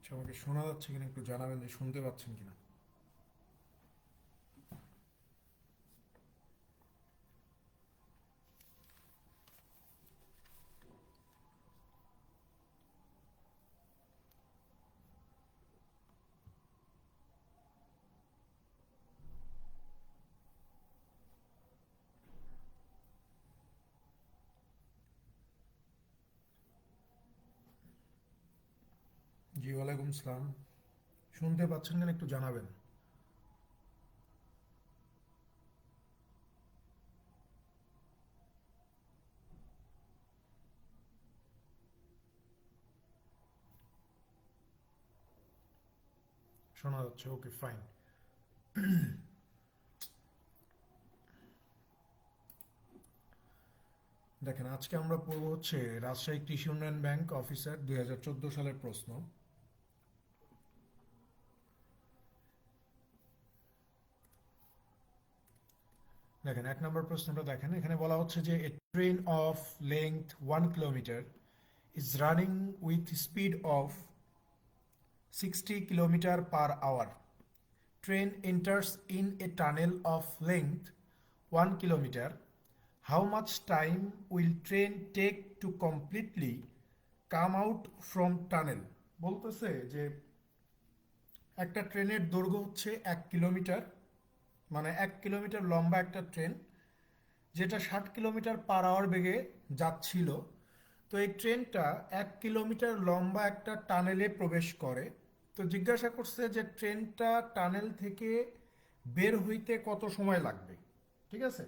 আচ্ছা, আমাকে শোনা যাচ্ছে কিনা একটু জানাবেন, যে শুনতে পাচ্ছেন কিনা। জি, ওয়ালাইকুম সালাম। শুনতে পাচ্ছেন কিনা একটু জানাবেন। শোনা যাচ্ছে, ওকে ফাইন। দেখেন, আজকে আমরা পড়ব হচ্ছে রাজশাহী কৃষি উন্নয়ন ব্যাংক অফিসার 2014 সালের প্রশ্ন। দেখেন, 1 নম্বর প্রশ্নটা দেখেন, এখানে বলা হচ্ছে যে a train of length 1 kilometre is running with speed of 60 kilometre per hour. Train enters in a tunnel of length 1 kilometer. How much time will train take to completely come out from tunnel? বলতেছে যে একটা ট্রেনের দৈর্ঘ্য হচ্ছে 1 kilometre, মানে 1 kilometre লম্বা একটা train, যেটা 60 কিলোমিটার পার আওয়ার বেগে যাচ্ছিল। তো এই ট্রেনটা 1 কিলোমিটার লম্বা একটা টানেলে প্রবেশ করে। তো জিজ্ঞাসা করছে যে ট্রেনটা টানেল থেকে বের হইতে কত সময় লাগবে। ঠিক আছে,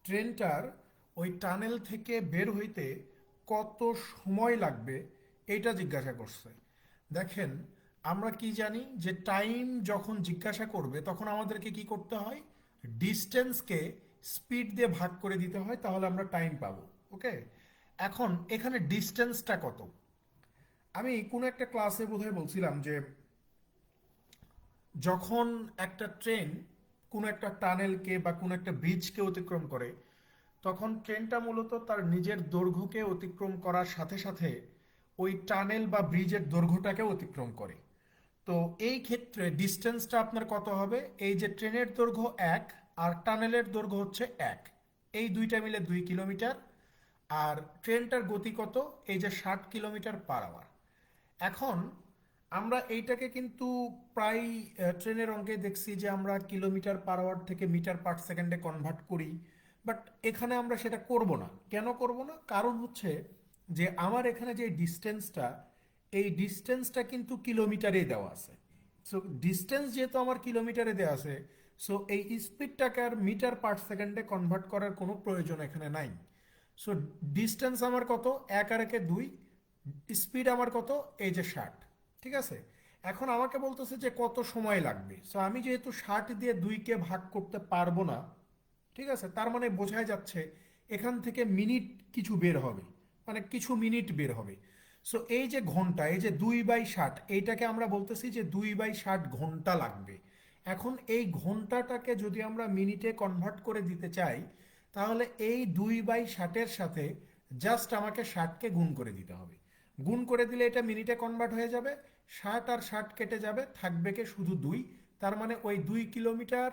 ট্রেনটার ওই টানেল থেকে বের হইতে কত সময় লাগবে এইটা জিজ্ঞাসা করছে। দেখেন, আমরা কি জানি যে টাইম যখন জিজ্ঞাসা করবে তখন আমাদেরকে কি করতে হয়, ডিস্টেন্সকে স্পিড দিয়ে ভাগ করে দিতে হয়, তাহলে আমরা টাইম পাবো। ওকে, এখন এখানে ডিস্টেন্সটা কত। আমি কোনো একটা ক্লাসে বোধহয় বলছিলাম যে যখন একটা ট্রেন কোনো একটা টানেলকে বা কোনো একটা ব্রিজকে অতিক্রম করে, তখন ট্রেনটা মূলত তার নিজের দৈর্ঘ্যকে অতিক্রম করার সাথে সাথে ওই টানেল বা ব্রিজের দৈর্ঘ্যটাকে অতিক্রম করে। তো এই ক্ষেত্রে ডিস্টেন্সটা আপনার কত হবে, এই যে ট্রেনের দৈর্ঘ্য 1 আর টানেলের দৈর্ঘ্য হচ্ছে 1, এই দুইটা মিলে 2 কিলোমিটার। আর ট্রেনটার গতি কত, এই যে 60 কিলোমিটার পার আওয়ার। এখন আমরা এইটাকে কিন্তু প্রায় ট্রেনের অঙ্কে দেখছি যে আমরা কিলোমিটার পার আওয়ার থেকে মিটার পার সেকেন্ডে কনভার্ট করি। বাট এখানে আমরা সেটা করব না। কেন করব না? কারণ হচ্ছে যে আমার এখানে যে ডিস্টেন্সটা, এই ডিস্টেন্সটা কিন্তু কিলোমিটারে দেওয়া আছে। সো ডিস্টেন্স যেহেতু আমার কিলোমিটারে দেওয়া আছে, সো এই স্পিডটাকে আর মিটার পার সেকেন্ডে কনভার্ট করার কোনো প্রয়োজন এখানে নাই। সো ডিস্টেন্স আমার কত, 1 আর 1 এ 2, স্পিড আমার কত, এই যে 60। ঠিক আছে, এখন আমাকে বলতেছে যে কত সময় লাগবে। সো আমি যেহেতু 60 দিয়ে 2কে ভাগ করতে পারবো না, ঠিক আছে, তার মানে বোঝাই যাচ্ছে এখান থেকে মিনিট কিছু বের হবে, মানে কিছু মিনিট বের হবে। সো এই যে ঘন্টা, এই যে 2/60, এইটাকে আমরা বলতেছি যে 2/60 ঘন্টা লাগবে। এখন এই ঘন্টাটাকে যদি আমরা মিনিটে কনভার্ট করে দিতে চাই, তাহলে এই 2/60-এর সাথে জাস্ট আমাকে 60কে গুণ করে দিতে হবে। গুণ করে দিলে এটা মিনিটে কনভার্ট হয়ে যাবে। 60 আর 60 কেটে যাবে, থাকবে কে শুধু 2। তার মানে ওই 2 কিলোমিটার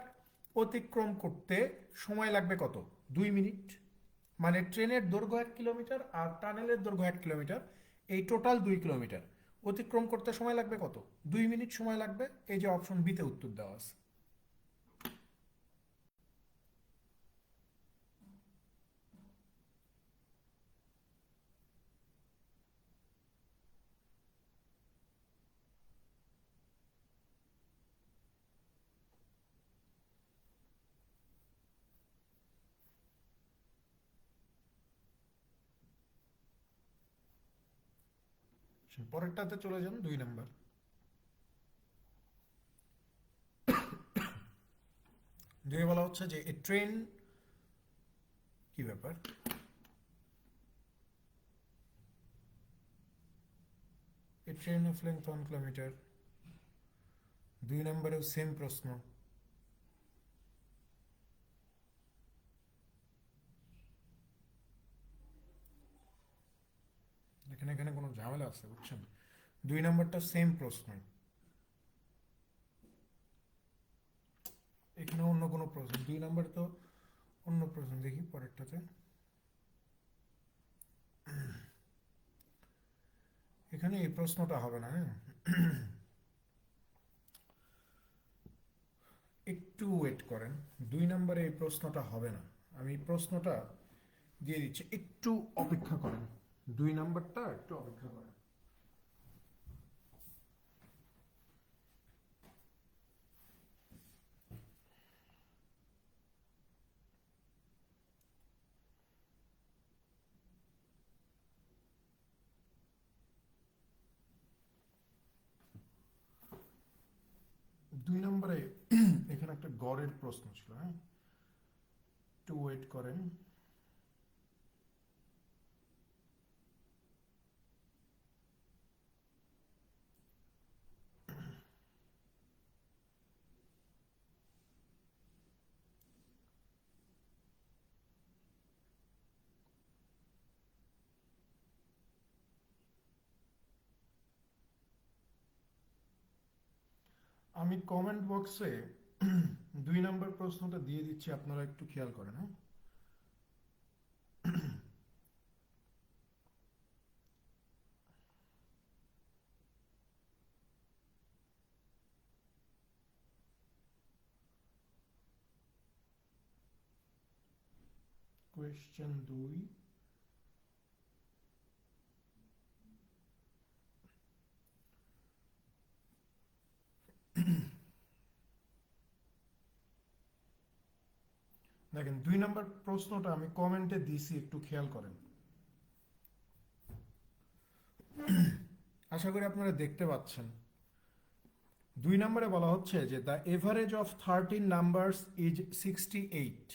অতিক্রম করতে সময় লাগবে কত, 2 মিনিট। মানে ট্রেনের দৈর্ঘ্য 1 কিলোমিটার আর টানেলের দৈর্ঘ্য 1 কিলোমিটার, এই টোটাল 2 কিলোমিটার অতিক্রম করতে সময় লাগবে কত, 2 মিনিট সময় লাগবে। এই যে অপশন বিতে উত্তর দেওয়া আছে। পরেরটাতে চলে যান, 2 নাম্বার। দুই বলা হচ্ছে যে এ ট্রেন, কি ব্যাপার, a train of length 1 kilometre. 2 নম্বরেও সেম প্রশ্ন। এখানে এখানে কোনো ঝামেলা আছে বুঝছেন। দুই নাম্বারটা সেম প্রশ্ন, এখানে অন্য কোনো প্রশ্ন, দুই নাম্বার তো অন্য প্রশ্ন, দেখি পরেরটাতে। এখানে এই প্রশ্নটা হবে না, হ্যাঁ একটু ওয়েট করেন, দুই নম্বরে এই প্রশ্নটা হবে না, আমি প্রশ্নটা দিয়ে দিচ্ছি, একটু অপেক্ষা করেন, দুই নাম্বারটা একটু অপেক্ষা করেন। দুই নম্বরে এখানে একটা গড়ের প্রশ্ন ছিল, হ্যাঁ একটু ওয়েট করেন। আমি কমেন্ট বক্সে দুই নম্বর প্রশ্নটা দিয়ে দিচ্ছি, আপনারা একটু খেয়াল করেন, হ্যাঁ। কোয়েশ্চেন দুই, দেখেন দুই নম্বর প্রশ্নটা আমি কমেন্টে দিছি, একটু খেয়াল করেন, আশা করি আপনারা দেখতে পাচ্ছেন। দুই নম্বরে বলা হচ্ছে যে the average of 13 numbers is 68,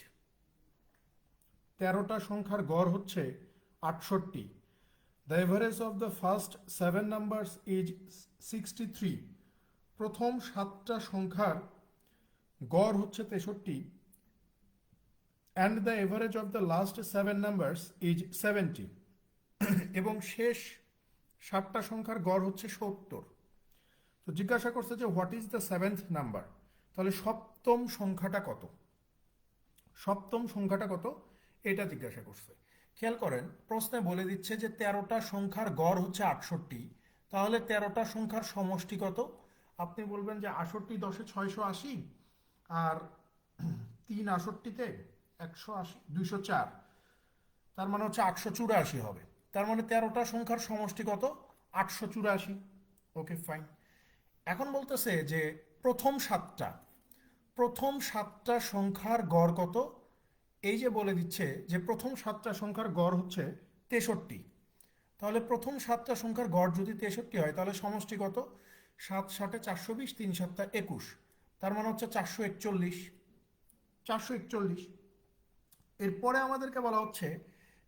13টা সংখ্যার গড় হচ্ছে 68। The average of the first 7 numbers is 63, প্রথম 7টা সংখ্যার গড় হচ্ছে 63। And the average of the last 7 numbers is 70, এবং শেষ 7টা সংখ্যার গড় হচ্ছে 70। তো জিজ্ঞাসা করছে যে what is the seventh number, তাহলে সপ্তম সংখ্যাটা কত, সপ্তম সংখ্যাটা কত এটা জিজ্ঞাসা করছে। খেয়াল করেন প্রশ্নে বলে দিচ্ছে যে 13টা সংখ্যার গড় হচ্ছে 68, তাহলে 13টা সংখ্যার সমষ্টি কত। আপনি বলবেন যে 68 10 680, আর 3 68-তে 180 204, তার মানে হচ্ছে 884 হবে। তার মানে 13টা সংখ্যার সমষ্টি কত, 884। Okay fine. এখন বলতেছে যে প্রথম 7টা, প্রথম 7টা সংখ্যার গড় কত। এই যে বলে দিচ্ছে যে প্রথম 7টা সংখ্যার গড় হচ্ছে 63, তাহলে প্রথম 7টা সংখ্যার গড় যদি 63 হয় তাহলে সমষ্টি কত, 7 7 420, 3 7 21, তার মানে হচ্ছে 441, 441। এরপরে আমাদেরকে বলা হচ্ছে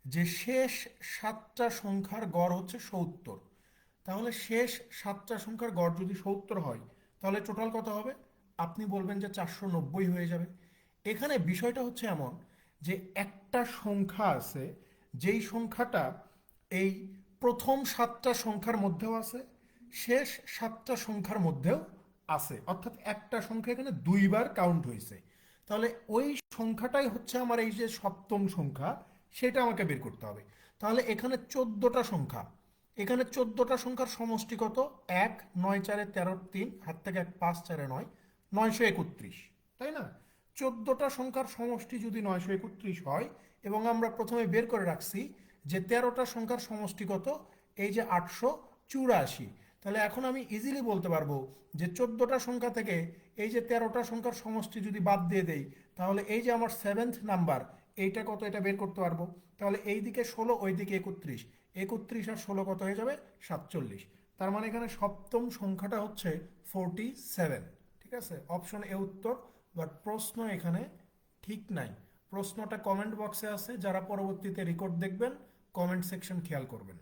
যে শেষ 7টা সংখ্যার গড় হচ্ছে 70, তাহলে শেষ 7টা সংখ্যার গড় যদি 70 হয় তাহলে টোটাল কত হবে, আপনি বলবেন যে 490 হয়ে যাবে। এখানে বিষয়টা হচ্ছে এমন যে একটা সংখ্যা আছে, যেই সংখ্যাটা এই প্রথম 7টা সংখ্যার মধ্যেও আছে, শেষ 7টা সংখ্যার মধ্যেও আছে, অর্থাৎ একটা সংখ্যা এখানে দুইবার কাউন্ট হয়েছে। তাহলে ওই সংখ্যাটাই হচ্ছে আমার এই যে সপ্তম সংখ্যা, সেটা আমাকে বের করতে হবে। তাহলে এখানে 14টা সংখ্যা, এখানে 14টা সংখ্যার সমষ্টি কত, 1 9 4 13 3, হাত থেকে 1 5 4 9, 931, তাই না। 14টা সংখ্যার সমষ্টি যদি 931 হয়, এবং আমরা প্রথমে বের করে রাখছি যে 13টা সংখ্যার সমষ্টি কত, এই যে 884, তাহলে এখন আমি ইজিলি বলতে পারবো যে 14টা সংখ্যা থেকে এই যে 13টা সংখ্যার সমষ্টি যদি বাদ দিয়ে দেই, তাহলে এই যে আমার সেভেন্থ নাম্বার এইটা কত এটা বের করতে পারবো। তাহলে এই দিকে 16, ওই দিকে 31, 31 আর 16 কত হয়ে যাবে, 47। তার মানে এখানে সপ্তম সংখ্যাটা হচ্ছে 47। ঠিক আছে, অপশন এ উত্তর। বাট প্রশ্ন এখানে ঠিক নাই, প্রশ্নটা কমেন্ট বক্সে আছে, যারা পরবর্তীতে রেকর্ড দেখবেন কমেন্ট সেকশন খেয়াল করবেন।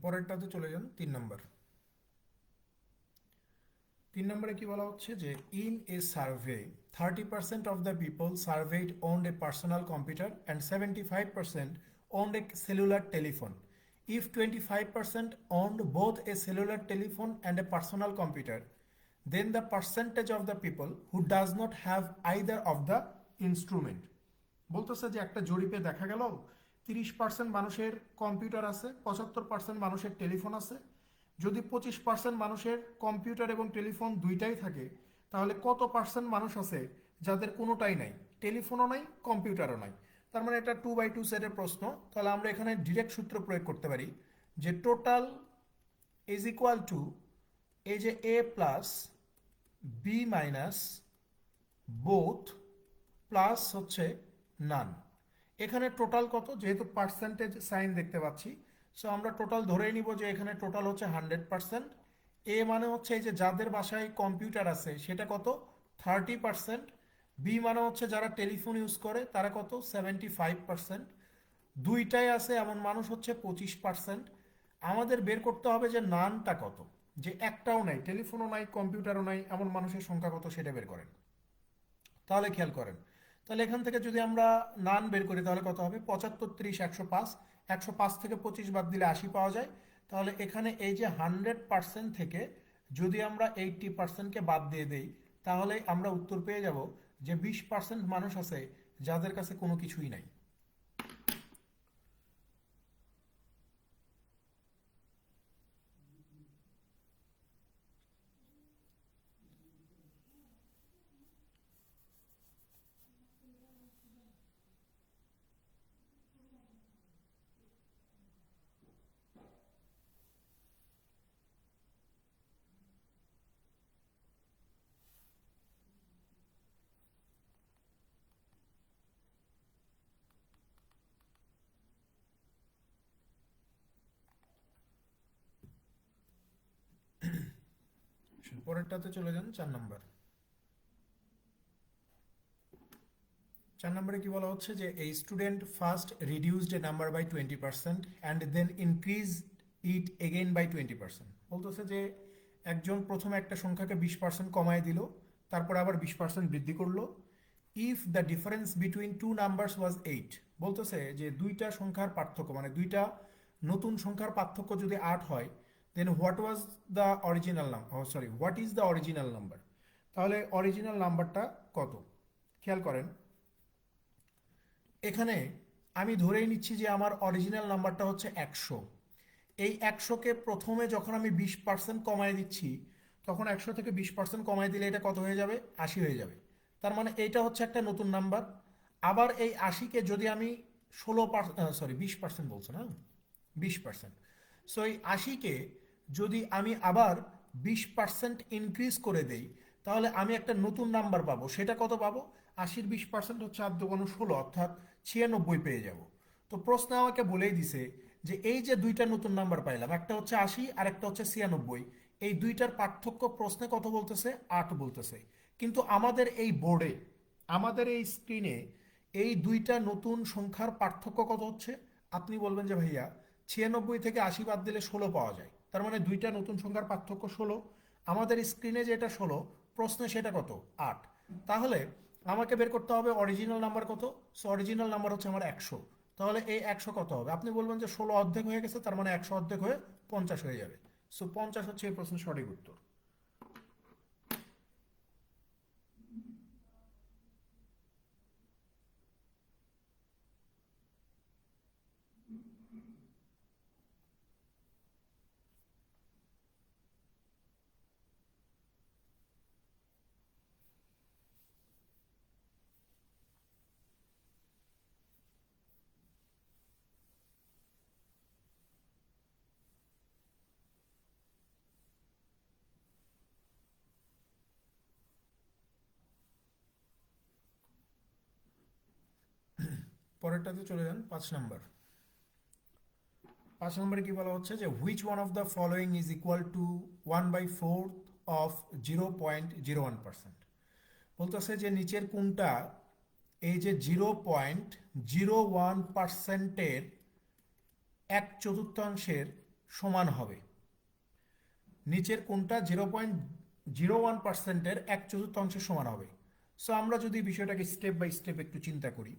পরেরটাতে চলে যান 3 নম্বর। 3 নম্বরে কি বলা হচ্ছে যে in a survey 30% of the people surveyed owned a personal computer and 75% owned a cellular telephone. If 25% owned both a cellular telephone and a personal computer, then the percentage of the people who does not have either of the instrument। বলতেছে যে একটা জরিপে দেখা গেল 30% মানুষের computer আছে, 75% মানুষের telephone আছে। যদি 25% মানুষের কম্পিউটার এবং টেলিফোন দুইটাই থাকে, তাহলে কত পার্সেন্ট মানুষ আছে যাদের কোনোটাই নাই, টেলিফোনও নাই, কম্পিউটারও নাই। তার মানে এটা 2/2 সেটের প্রশ্ন। তাহলে আমরা এখানে ডিরেক্ট সূত্র প্রয়োগ করতে পারি যে টোটাল ইজ ইকুয়াল টু এই যে A plus B minus both plus হচ্ছে নান। এখানে টোটাল কত, যেহেতু পার্সেন্টেজ সাইন দেখতে পাচ্ছি, সো আমরা টোটাল ধরেই নিব যে এখানে টোটাল হচ্ছে 100%। এ মানে হচ্ছে এই যে যাদের বাসায় কম্পিউটার আছে সেটা কত, 30%। বি মানে হচ্ছে যারা টেলিফোন ইউজ করে তারা কত, 75%। দুইটাই আছে এমন মানুষ হচ্ছে 25%। আমাদের বের করতে হবে যে নানটা কত, যে একটাও নাই, টেলিফোনও নাই, কম্পিউটারও নাই, এমন মানুষের সংখ্যা কত সেটা বের করেন। তাহলে খেয়াল করেন, তাহলে এখান থেকে যদি আমরা নান বের করি তাহলে কত হবে, 75, 30, 105। 105 থেকে 25 বাদ দিলে 80 পাওয়া যায়। তাহলে এখানে এই যে 100% থেকে যদি আমরা 80%কে বাদ দিয়ে দেই, তাহলে আমরা উত্তর পেয়ে যাব যে 20% মানুষ আছে যাদের কাছে কোনো কিছুই নাই। পরেরটাতে চলে যান 4 নম্বর। 4 নম্বরে কি বলা হচ্ছে যে এই student first reduced a number by 20% and then increase it again by 20%। বলতেছে যে একজন প্রথমে একটা সংখ্যাকে 20% কমায় দিল, তারপর আবার 20% বৃদ্ধি করলো। If the difference between two numbers was 8। বলতেছে যে দুইটা সংখ্যার পার্থক্য, মানে দুইটা নতুন সংখ্যার পার্থক্য যদি 8 হয়, then what was the original number, sorry what is the original number. তাহলে অরিজিনাল নাম্বারটা কত, খেয়াল করেন। এখানে আমি ধরেই নিচ্ছি যে আমার অরিজিনাল নাম্বারটা হচ্ছে 100। এই 100কে প্রথমে যখন আমি 20% কমায় দিচ্ছি, তখন 100 থেকে 20% কমায় দিলে এটা কত হয়ে যাবে, 80 হয়ে যাবে। তার মানে এইটা হচ্ছে একটা নতুন নাম্বার। আবার এই 80কে যদি আমি 20% বলছে না, 20%। সো এই 80কে যদি আমি আবার 20% ইনক্রিজ করে দেই, তাহলে আমি একটা নতুন নাম্বার পাবো। সেটা কত পাবো, 80-র 20% হচ্ছে 8×2 = 16, অর্থাৎ 96 পেয়ে যাব। তো প্রশ্ন আমাকে বলেই দিছে যে এই যে দুইটা নতুন নাম্বার পাইলাম, একটা হচ্ছে 80 আর একটা হচ্ছে 96, এই দুইটার পার্থক্য প্রশ্নে কত বলতেছে, 8 বলতেছে। কিন্তু আমাদের এই বোর্ডে, আমাদের এই স্ক্রিনে এই দুইটা নতুন সংখ্যার পার্থক্য কত হচ্ছে। আপনি বলবেন যে ভাইয়া 96 থেকে 80 বাদ দিলে 16 পাওয়া যায়, তার মানে দুইটা নতুন সংখ্যার পার্থক্য 16। আমাদের স্ক্রিনে যেটা 16, প্রশ্নে সেটা কত, 8। তাহলে আমাকে বের করতে হবে অরিজিনাল নাম্বার কত। সো অরিজিনাল নাম্বার হচ্ছে আমার 100। তাহলে এই 100 কত হবে, আপনি বলবেন যে 16 অর্ধেক হয়ে গেছে, তার মানে 100 অর্ধেক হয়ে 50 হয়ে যাবে। সো 50 হচ্ছে এই প্রশ্নের সঠিক উত্তর। পরেরটাতে চলে যান 5 নম্বর। 5 নম্বরে কি বলা হচ্ছে যে which one of the following is equal to 1/4 of 0.01%। বলতেছে যে নিচের কোনটা এই যে 0.01%-এর 1/4 সমান হবে, নিচের কোনটা 0.01%-এর 1/4 সমান হবে। সো আমরা যদি বিষয়টাকে স্টেপ বাই স্টেপ একটু চিন্তা করি,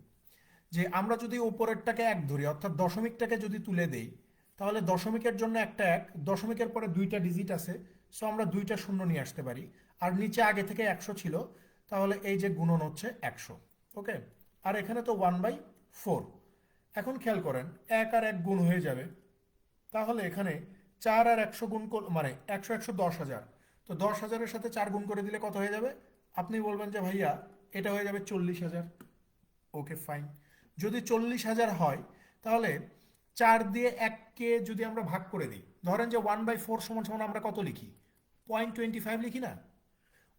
যে আমরা যদি উপরেরটাকে 1 ধরি, অর্থাৎ দশমিকটাকে যদি তুলে দেই, তাহলে দশমিকের জন্য একটা 1, দশমিকের পরে 2টা ডিজিট আছে, সো আমরা 2টা শূন্য নিয়ে আসতে পারি। আর নিচে আগে থেকে 100 ছিল, তাহলে এই যে গুণন হচ্ছে 100। ওকে, আর এখানে তো 1/4। এখন খেয়াল করেন, 1 আর 1 গুণ হয়ে যাবে, তাহলে এখানে 4 আর 100 গুণ মানে 100 100 10,000। তো 10,000-এর সাথে 4 গুণ করে দিলে কত হয়ে যাবে? আপনি বলবেন যে ভাইয়া এটা হয়ে যাবে 40,000। Okay fine. যদি 40,000 হয়, তাহলে 4 দিয়ে 1-কে যদি আমরা ভাগ করে দিই, ধরেন যে 1/4 সমান সমান আমরা কত লিখি? 0.25 লিখি না?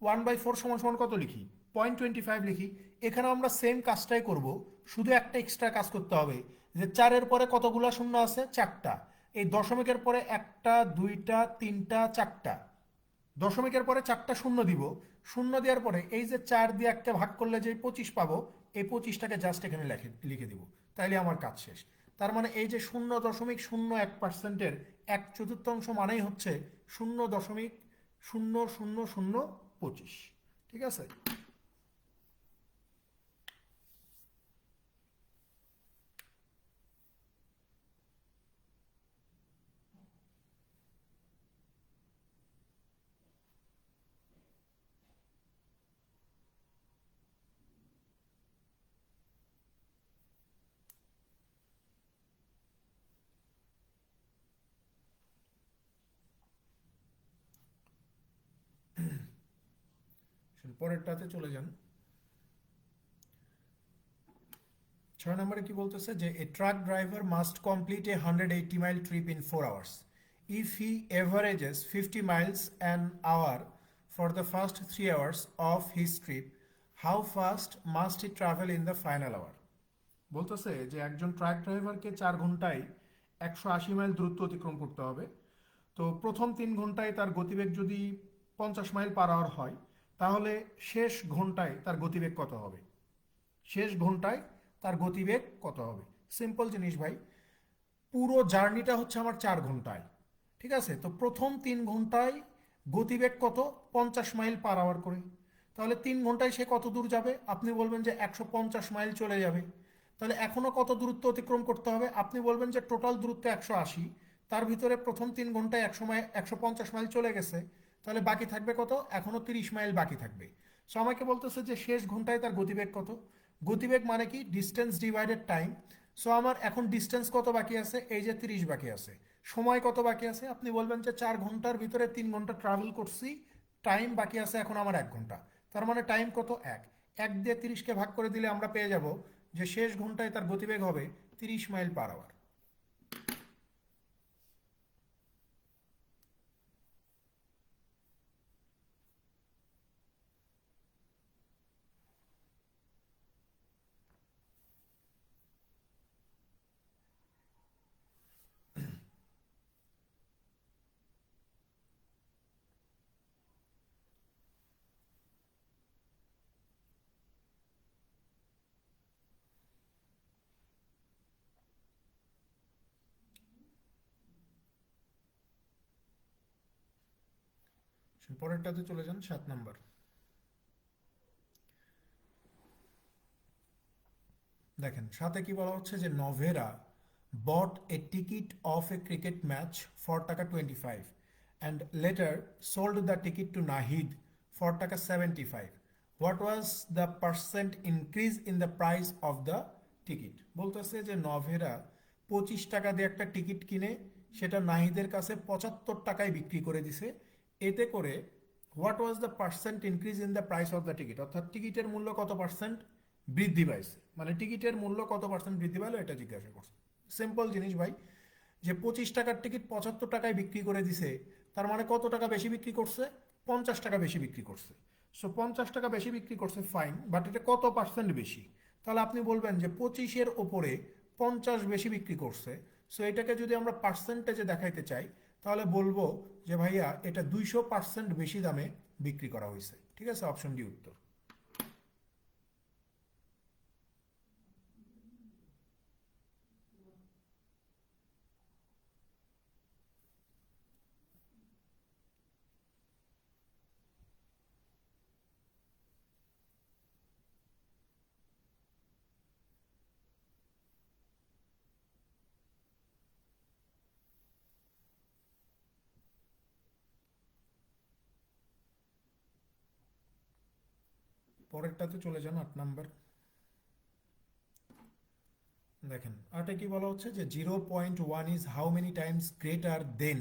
1/4 সমান সমান কত লিখি? 0.25 লিখি। এখানে আমরা সেম কাজটাই করব, শুধু একটা এক্সট্রা কাজ করতে হবে, যে 4-এর পরে কতগুলা শূন্য আছে? 4টা। এই দশমিকের পরে 1টা 2টা 3টা 4টা, দশমিকের পরে 4টা শূন্য দিব। শূন্য দেওয়ার পরে এই যে 4 দিয়ে 1কে ভাগ করলে যে 25 পাবো, এই 25টাকে জাস্ট এখানে লিখে দিব, তাইলে আমার কাজ শেষ। তার মানে এই যে 0.01%-এর 1/4 মানেই হচ্ছে 0.000025। ঠিক আছে? পরেরটাতে চলে যান। 6 নম্বরে কি বলতেছে, যে a truck driver must complete a 180 mile trip in 4 hours if he averages 50 miles an hour for the first 3 hours of his trip. How fast must he travel in the final hour? বলতেছে যে একজন truck ড্রাইভারকে 4 ঘন্টায় 180 mile দূরত্ব অতিক্রম করতে হবে। তো প্রথম 3 ঘন্টায় তার গতিবেগ যদি 50 মাইল পার আওয়ার হয়, তাহলে শেষ ঘন্টায় তার গতিবেগ কত হবে? শেষ ঘন্টায় তার গতিবেগ কত হবে? সিম্পল জিনিস ভাই, পুরো জার্নিটা হচ্ছে আমার 4 ঘন্টায়। ঠিক আছে, তো প্রথম 3 ঘন্টায় গতিবেগ কত? 50 মাইল পার আওয়ার করে। তাহলে 3 ঘন্টায় সে কত দূর যাবে? আপনি বলবেন যে 150 মাইল চলে যাবে। তাহলে এখনো কত দূরত্ব অতিক্রম করতে হবে? আপনি বলবেন যে টোটাল দূরত্ব 180, তার ভিতরে প্রথম 3 ঘন্টায় 100 মাইল 150 মাইল চলে গেছে, তাহলে বাকি থাকবে কত? এখনো 30 মাইল বাকি থাকবে। সো আমাকে বলতেছে যে শেষ ঘন্টায় তার গতিবেগ কত। গতিবেগ মানে কি? Distance divided time. সো আমার এখন ডিস্টেন্স কত বাকি আছে? এই যে 30 বাকি আছে। সময় কত বাকি আছে? আপনি বলবেন যে 4 ঘন্টার ভিতরে 3 ঘন্টা ট্রাভেল করছি, টাইম বাকি আছে এখন আমার 1 ঘন্টা। তার মানে টাইম কত? 1। 1 দিয়ে 30-কে ভাগ করে দিলে আমরা পেয়ে যাব যে শেষ ঘন্টায় তার গতিবেগ হবে 30 মাইল পার আওয়ার। পরেরটাতে চলে যান, 7 নম্বর। দেখেন সাথে কি বলা হচ্ছে, যে Novera bought a ticket of a cricket match for টাকা 25 and later sold the ticket to Nahid for টাকা 75. What was the percent increase in the price of the ticket? বলতেছে যে নভেরা 25 টাকা দিয়ে একটা টিকিট কিনে সেটা নাহিদের কাছে 75 টাকায় বিক্রি করে দিছে। এতে করে what was the percent increase in the price of the ticket, অর্থাৎ টিকিটের মূল্য কত পার্সেন্ট বৃদ্ধি পাইছে, মানে টিকিটের মূল্য কত পার্সেন্ট বৃদ্ধি পাইলো এটা জিজ্ঞাসা করছে। সিম্পল জিনিস ভাই, যে 25 টাকার টিকিট 75 টাকায় বিক্রি করে দিছে, তার মানে কত টাকা বেশি বিক্রি করছে? 50 টাকা বেশি বিক্রি করছে। সো 50 টাকা বেশি বিক্রি করছে, ফাইন, বাট এটা কত পার্সেন্ট বেশি? তাহলে আপনি বলবেন যে 25-এর ওপরে 50 বেশি বিক্রি করছে। সো এটাকে যদি আমরা পার্সেন্টেজে দেখাইতে চাই, তাহলে বলবো যে ভাইয়া এটা 200% বেশি দামে বিক্রি করা হয়েছে। ঠিক আছে, অপশন ডি উত্তর। পরেরটাতে চলে যান, 8 নাম্বার। দেখেন আটে কি বলা হচ্ছে যে 0.1 is how many Times greater than,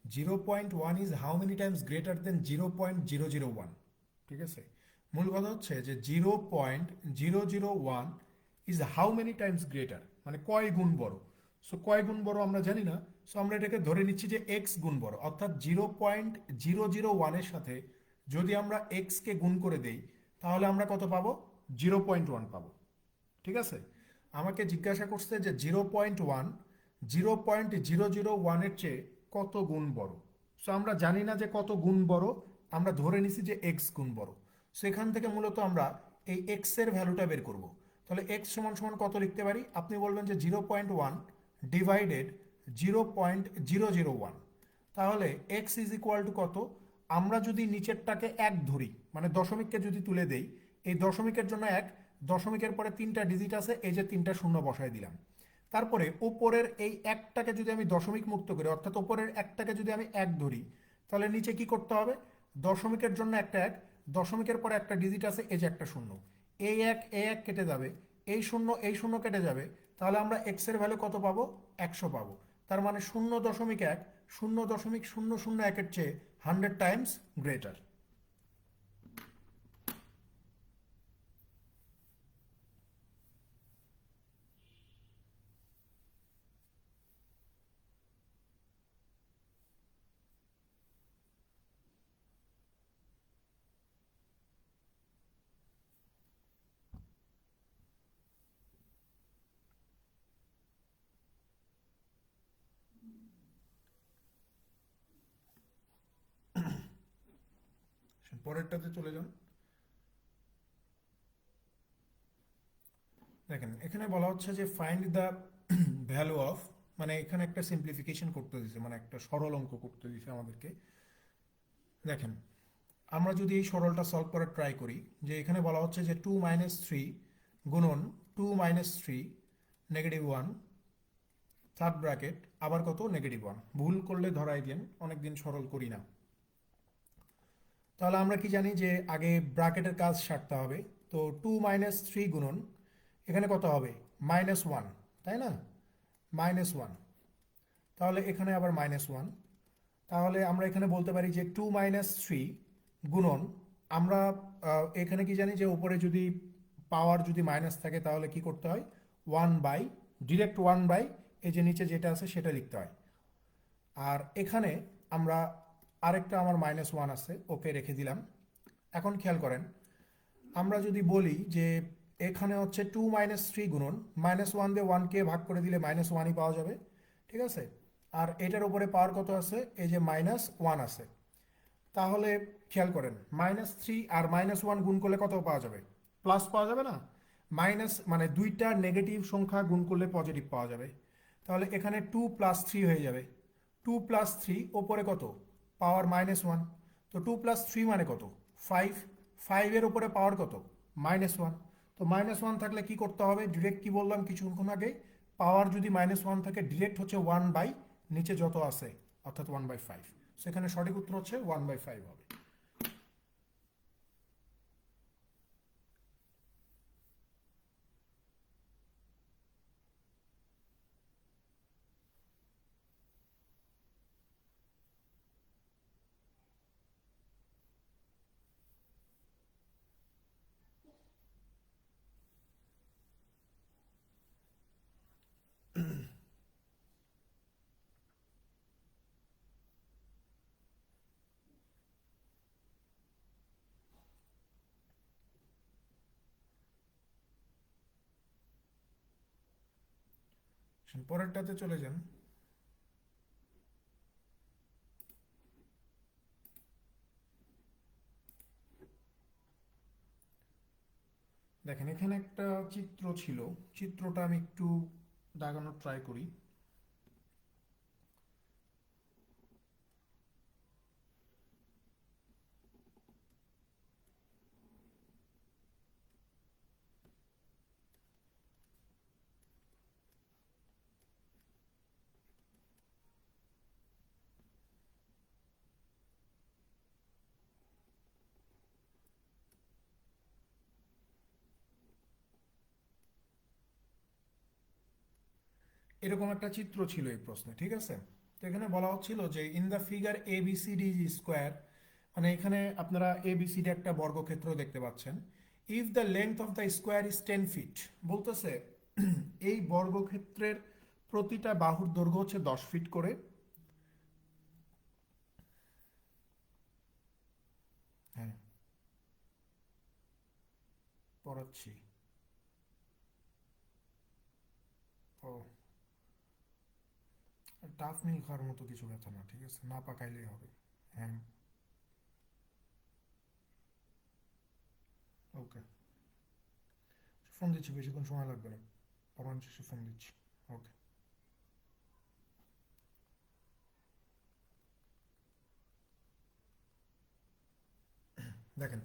0.1 is how many Times greater than 0.001। ঠিক আছে, মূল কথা হচ্ছে যে 0.001 is how many Times greater, মানে কয় গুণ বড়। সো কয় গুণ বড় আমরা জানি না, সো আমরা এটাকে ধরে নিচ্ছি যে এক্স গুণ বড়, অর্থাৎ 0.001-এর সাথে যদি আমরা এক্সকে গুণ করে দেই তাহলে আমরা কত পাবো, 0.1 পাবো। ঠিক আছে, আমাকে জিজ্ঞাসা করছে যে 0.1 0.001-এর চেয়ে কত গুণ বড়। সো আমরা জানি না যে কত গুণ বড়, আমরা ধরে নিছি যে এক্স গুণ বড়। সেখান থেকে মূলত আমরা এই এক্স এর ভ্যালুটা বের করব। তাহলে এক্স সমান সমান কত লিখতে পারি, আপনি বলবেন যে 0.1 ডিভাইডেড 0.001। তাহলে এক্স ইজ ইকুয়াল টু কত, আমরা যদি নিচেরটাকে এক ধরি, মানে দশমিককে যদি তুলে দেই, এই দশমিকের জন্য এক, দশমিকের পরে 3টা ডিজিট আছে, এই যে 3টা শূন্য বসায় দিলাম। তারপরে উপরের এই একটাকে যদি আমি দশমিক মুক্ত করি, অর্থাৎ উপরের একটাকে যদি আমি এক ধরি, তাহলে নিচে কি করতে হবে, দশমিকের জন্য একটা এক, দশমিকের পরে একটা ডিজিট আছে, এই যে একটা শূন্য, এই এক কেটে যাবে, এই শূন্য কেটে যাবে, তাহলে আমরা এক্স এর ভ্যালু কত পাবো, 100 পাবো। তার মানে 0.1 0.001-এর চেয়ে 100 টাইমস গ্রেটার। পরেরটাতে চলে যান। দেখেন এখানে বলা হচ্ছে যে ফাইন্ড দ্য ভ্যালু অফ, মানে এখানে একটা সিম্পলিফিকেশন করতে দিছে, মানে একটা সরল অঙ্ক করতে দিছে আমাদেরকে। দেখেন আমরা যদি এই সরলটা সলভ করার ট্রাই করি, যে এখানে বলা হচ্ছে যে 2 - 3 গুণন 2 - 3 -1 থার্ড ব্র্যাকেট আবার কত, -1। ভুল করলে ধরাই দেন, অনেকদিন সরল করি না। তাহলে আমরা কি জানি যে আগে ব্র্যাকেটের কাজ সারতে হবে। তো 2 - 3 গুণন এখানে কত হবে, -1, তাই না, -1। তাহলে এখানে আবার -1। তাহলে আমরা এখানে বলতে পারি যে 2 - 3 গুণন, আমরা এখানে কি জানি যে উপরে যদি পাওয়ার যদি মাইনাস থাকে তাহলে কি করতে হয়, 1/, ডিরেক্ট 1/, এই যে নিচে যেটা আছে সেটা লিখতে হয়। আর এখানে আমরা আরেকটা আমার -1 আছে, ওকে রেখে দিলাম। এখন খেয়াল করেন, আমরা যদি বলি যে এখানে হচ্ছে 2 - 3 গুণন -1 দিয়ে 1কে ভাগ করে দিলে -1ই পাওয়া যাবে। ঠিক আছে, আর এটার উপরে পাওয়ার কত আছে, এই যে -1 আছে। তাহলে খেয়াল করেন, -3 আর -1 গুণ করলে কত পাওয়া যাবে, প্লাস পাওয়া যাবে না, মাইনাস মানে দুইটা নেগেটিভ সংখ্যা গুণ করলে পজিটিভ পাওয়া যাবে। তাহলে এখানে 2 + 3 হয়ে যাবে, 2 + 3 ওপরে কত, পাওয়ার -1। তো 2 + 3 মানে কত, 5, 5-এর উপরে পাওয়ার কত, -1। তো -1 থাকলে কি করতে হবে, ডিরেক্ট কি বললাম কিছুক্ষণ আগে, পাওয়ার যদি -1 থাকে ডিরেক্ট হচ্ছে 1/, নিচে যত আছে অর্থাৎ 1/5। সেখানে সঠিক উত্তর হচ্ছে 1/5 হবে। পরেরটাতে চলে যান। দেখেন এখানে একটা চিত্র ছিল, চিত্রটা আমি একটু দাগানোর ট্রাই করি। এরকম একটা চিত্র ছিল এই প্রশ্নে, ঠিক আছে? তো এখানে বলা হচ্ছিল যে in the figure A B C D square, মানে এখানে আপনারা এ বি সি ডি একটা বর্গক্ষেত্র দেখতে পাচ্ছেন। If the length of the square is 10 feet, বলতেছে এই বর্গক্ষেত্রের প্রতিটা বাহুর দৈর্ঘ্য হচ্ছে 10 ফিট করে। হ্যাঁ, পড়াচ্ছি। ও, টাফ মিল খাওয়ার মতো কিছু কথা না, ঠিক আছে, না পাকাইলেই হবে। হ্যাঁ, ওকে, ফোন দিচ্ছি, বেশিক্ষণ সময় লাগবে না, পড়ানোর শেষে ফোন দিচ্ছি। ওকে, দেখেন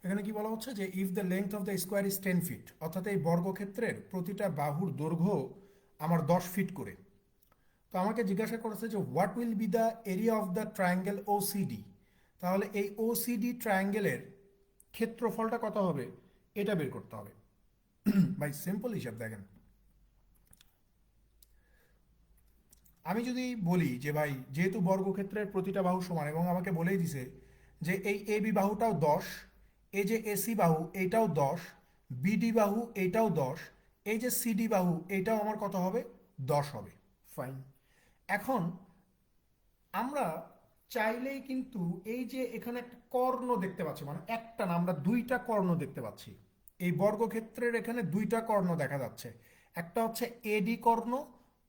এখানে কি বলা হচ্ছে যে if the length of the square is 10 feet, অর্থাৎ এই বর্গক্ষেত্রের প্রতিটা বাহুর দৈর্ঘ্য আমার 10 ফিট করে। তো আমাকে জিজ্ঞাসা করেছে যে what will be the area of the triangle O C D, তাহলে এই ও সিডি ট্রায়াঙ্গেলের ক্ষেত্রফলটা কত হবে এটা বের করতে হবে। ভাই সিম্পল হিসাব দেখেন, আমি যদি বলি যে ভাই যেহেতু বর্গক্ষেত্রের প্রতিটা বাহু সমান এবং আমাকে বলেই দিছে যে এই এ বি বাহুটাও 10, এই যে এসি বাহু এইটাও 10, বিডি বাহু এইটাও 10, এই যে সিডি বাহু এইটাও আমার কত হবে, 10 হবে। ফাইন। এখন আমরা চাইলেই কিন্তু এই যে এখানে একটা কর্ণ দেখতে পাচ্ছি, মানে একটা না, আমরা দুইটা কর্ণ দেখতে পাচ্ছি। এই বর্গক্ষেত্রের এখানে দুইটা কর্ণ দেখা যাচ্ছে, একটা হচ্ছে এডি কর্ণ,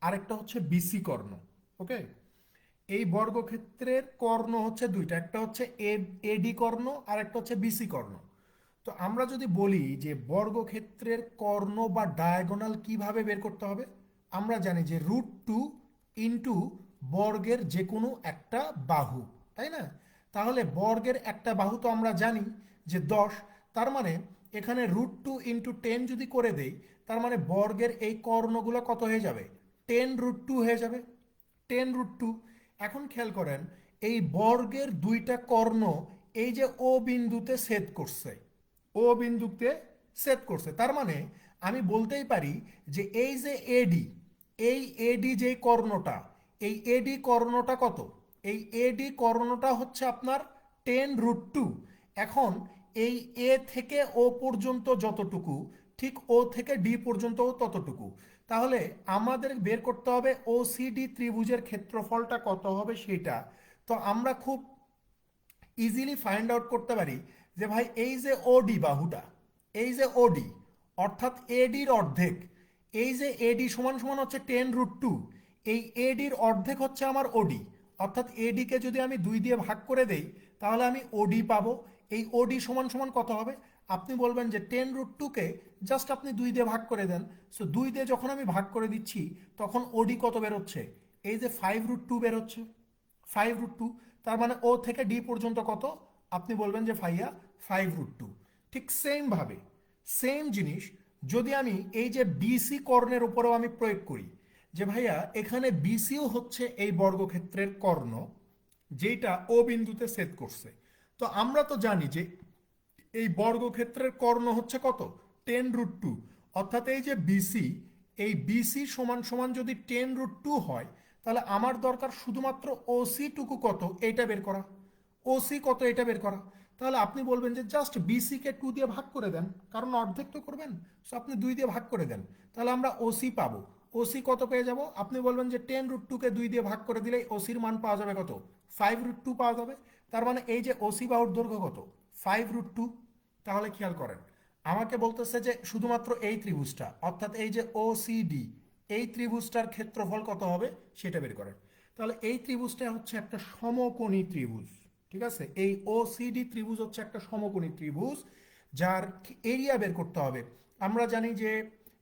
আরেকটা হচ্ছে বিসি কর্ণ। ওকে, এই বর্গক্ষেত্রের কর্ণ হচ্ছে দুইটা, একটা হচ্ছে এডি কর্ণ আর একটা হচ্ছে বিসি কর্ণ। তো আমরা যদি বলি যে বর্গক্ষেত্রের কর্ণ বা ডায়াগোনাল কিভাবে বের করতে হবে, আমরা জানি যে √2 ইন্টু বর্গের যে কোনো একটা বাহু, তাই না? তাহলে বর্গের একটা বাহু তো আমরা জানি যে 10, তার মানে এখানে √2 ইন্টু 10 যদি করে দেই, তার মানে বর্গের এই কর্ণগুলো কত হয়ে যাবে, 10√2 হয়ে যাবে। 10√2। এখন খেয়াল করেন এই বর্গের দুইটা কর্ণ এই যে ও বিন্দুতে ছেদ করছে, ও বিন্দুতে ছেদ করছে, তার মানে আমি বলতেই পারি যে এই যে এডি, এই এডি যে কর্ণটা, এই এডি কর্ণটা কত, এই এডি কর্ণটা হচ্ছে আপনার 10√2। এখন এই এ থেকে ও পর্যন্ত যতটুকু, ঠিক ও থেকে ডি পর্যন্তও ততটুকু। তাহলে আমাদের বের করতে হবে ওসিডি ত্রিভুজের ক্ষেত্রফলটা কত হবে সেটা। তো আমরা খুব ইজিলি ফাইন্ড আউট করতে পারি যে ভাই এই যে ওডি বাহুটা, এই যে ওডি অর্থাৎ এডির অর্ধেক, এই যে এডি সমান সমান হচ্ছে 10√2, এই এডির অর্ধেক হচ্ছে আমার ওডি, অর্থাৎ এডিকে যদি আমি 2 দিয়ে ভাগ করে দেই তাহলে আমি ওডি পাবো। এই ওডি সমান সমান কত হবে, আপনি বলবেন যে 10√2কে জাস্ট আপনি 2 দিয়ে ভাগ করে দেন। সো 2 দিয়ে যখন আমি ভাগ করে দিচ্ছি তখন ওডি কত বেরোচ্ছে, এই যে 5√2 বেরোচ্ছে, 5√2। তার মানে ও থেকে ডি পর্যন্ত কত, আপনি বলবেন যে ভাইয়া 5√2। ঠিক সেম ভাবে সেম জিনিস যদি আমি এই যে বিসি কর্ণের উপরেও আমি প্রয়োগ করি, যে ভাইয়া এখানে বিসিও হচ্ছে এই বর্গক্ষেত্রের কর্ণ যেটা ও বিন্দুতে ছেদ করছে। তো আমরা তো জানি যে এই বর্গক্ষেত্রের কর্ণ হচ্ছে কত, 10√2। অর্থাৎ এই যে বিসি, এই বিসি সমান সমান যদি 10√2 হয়, তাহলে আমার দরকার শুধুমাত্র ওসি টুকু কত এইটা বের করা, ওসি কত এটা বের করা। তাহলে আপনি বলবেন যে জাস্ট বিসি কে 2 দিয়ে ভাগ করে দেন, কারণ অর্ধেক তো করবেন, সো আপনি 2 দিয়ে ভাগ করে দেন, তাহলে আমরা ওসি পাবো। ওসি কত পেয়ে যাব, আপনি বলবেন যে 10√2কে 2 দিয়ে ভাগ করে দিলেই ওসির মান পাওয়া যাবে কত, 5√2 পাওয়া যাবে। তার মানে এই যে ওসি বাহুর দৈর্ঘ্য কত, 5√2। তাহলে খেয়াল করেন আমাকে বলতেছে যে শুধুমাত্র এই ত্রিভুজটা অর্থাৎ এই যে ওসিডি, এই ত্রিভুজটার ক্ষেত্রফল কত হবে সেটা বের করেন। তাহলে এই ত্রিভুজটা হচ্ছে একটা সমকোণী ত্রিভুজ, ঠিক আছে? এই ওসিডি ত্রিভুজ হচ্ছে একটা সমকোণী ত্রিভুজ যার এরিয়া বের করতে হবে। আমরা জানি যে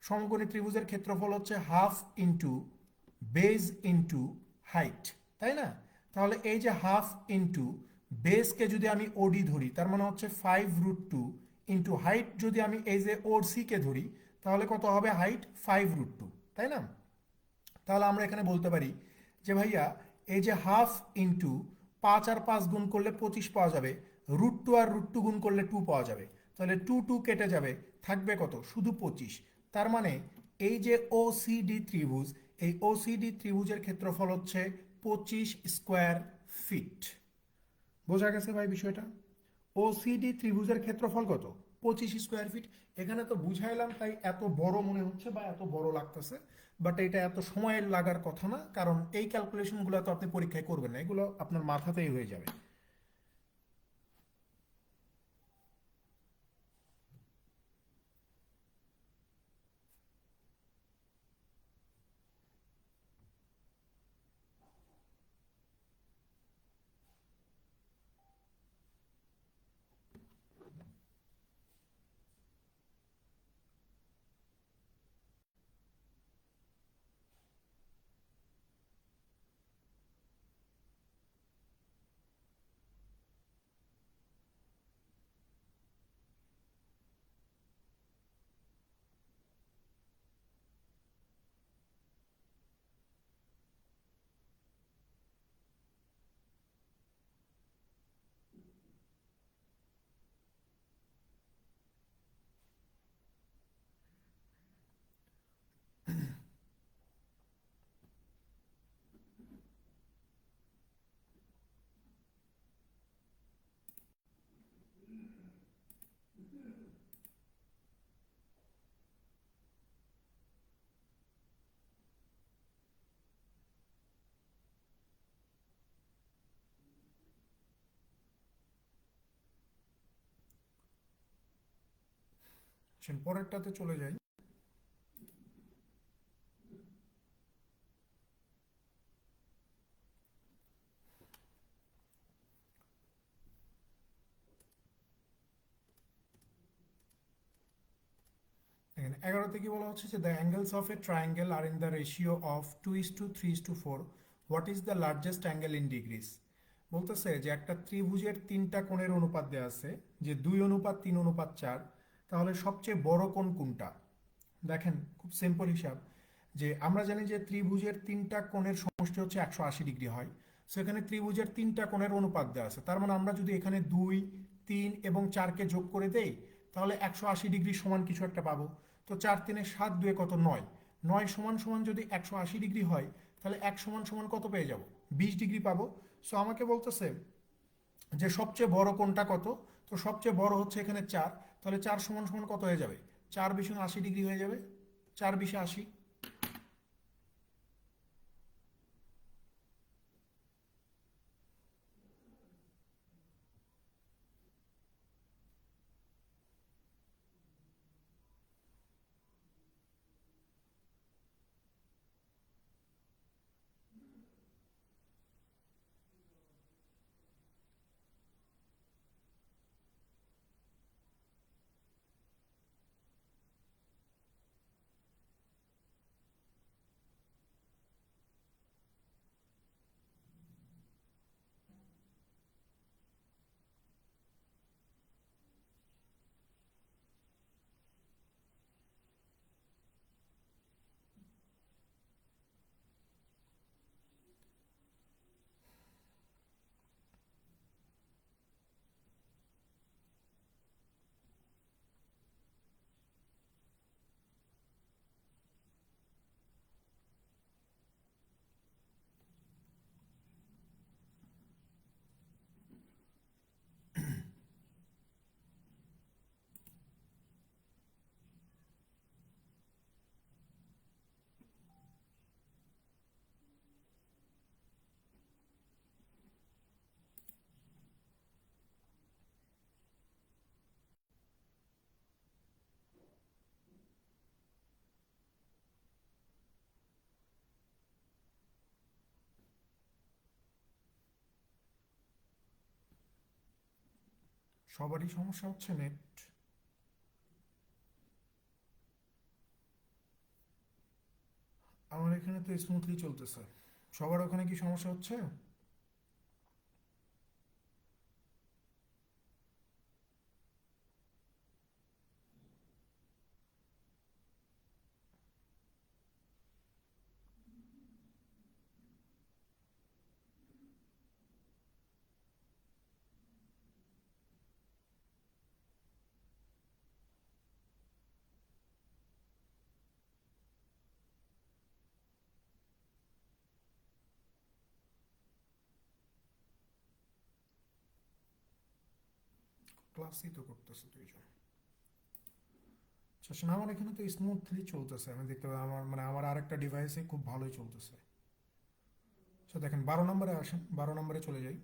সমকোণী ত্রিভুজের ক্ষেত্রফল হচ্ছে half into base into height, তাই না? তাহলে এই যে হাফ ইন্টু বেসকে যদি আমি ওডি ধরি তার মানে হচ্ছে 5√2 ইন্টু হাইট যদি আমি এই যে ওর সিকে ধরি তাহলে কত হবে, হাইট 5√2, তাই না? তাহলে আমরা এখানে বলতে পারি যে ভাইয়া এই যে হাফ ইন্টু 5 আর 5 গুণ করলে 25 পাওয়া যাবে, √2 আর √2 গুণ করলে 2 পাওয়া যাবে, তাহলে 2 কেটে যাবে, থাকবে কত, শুধু 25। তার মানে এই যে ওসিডি ত্রিভুজ, এই ওসিডি ত্রিভুজের ক্ষেত্রফল হচ্ছে 25 স্কোয়ার ফিট। বোঝা গেছে ভাই বিষয়টা? ওসিডি ত্রিভুজের ক্ষেত্রফল কত? 25 স্কোয়ার ফিট। এখানে তো বুঝাইলাম তাই এত বড় মনে হচ্ছে বা এত বড় লাগতেছে, বাট এটা এত সময় লাগার কথা না, কারণ এই ক্যালকুলেশনগুলো তো আপনি পরীক্ষায় করবেন না, এগুলো আপনার মাথাতেই হয়ে যাবে। পরেরটাতে চলে যাই। দেখেন 11তে কি বলা হচ্ছে যে the angles of a triangle are in the ratio of 2:3:4, what is the largest angle in degrees. বলতেছে যে একটা ত্রিভুজের তিনটা কোণের অনুপাত দেওয়া আছে, যে 2:3:4, তাহলে সবচেয়ে বড় কোণ কোনটা? দেখেন খুব সিম্পল হিসাব, যে আমরা জানি যে ত্রিভুজের তিনটা কোণের সমষ্টি হচ্ছে 180 ডিগ্রি হয়। সেখানে ত্রিভুজের তিনটা কোণের অনুপাত দেওয়া আছে, তার মানে আমরা যদি এখানে 2, 3 এবং 4কে যোগ করে দেই, তাহলে 180 ডিগ্রি সমান কিছু একটা পাবো। তো 4 3 7 2 কত? 9। 9 সমান সমান যদি 180 ডিগ্রি হয়, তাহলে 1 সমান সমান কত পেয়ে যাব? 20 ডিগ্রি পাবো। সো আমাকে বলতেছে যে সবচেয়ে বড় কোণটা কত? তো সবচেয়ে বড় হচ্ছে এখানে 4, তাহলে 4 সমান সমান কত হয়ে যাবে? 4 × 20 = 80 ডিগ্রি হয়ে যাবে। 4 × 20 = 80। সবারই সমস্যা হচ্ছে নেট। আমার এখানে তো স্মুথলি চলতেছে। সবার ওখানে কি সমস্যা হচ্ছে? ক্লাসই তো করতেছে দুইজন। আচ্ছা শোনা, আমার এখানে তো স্মুথলি চলতেছে, আমি দেখতে পাই আমার মানে আমার আরেকটা ডিভাইসে খুব ভালোই চলতেছে। তো দেখেন 12 নম্বরে আসেন, 12 নম্বরে চলে যাই।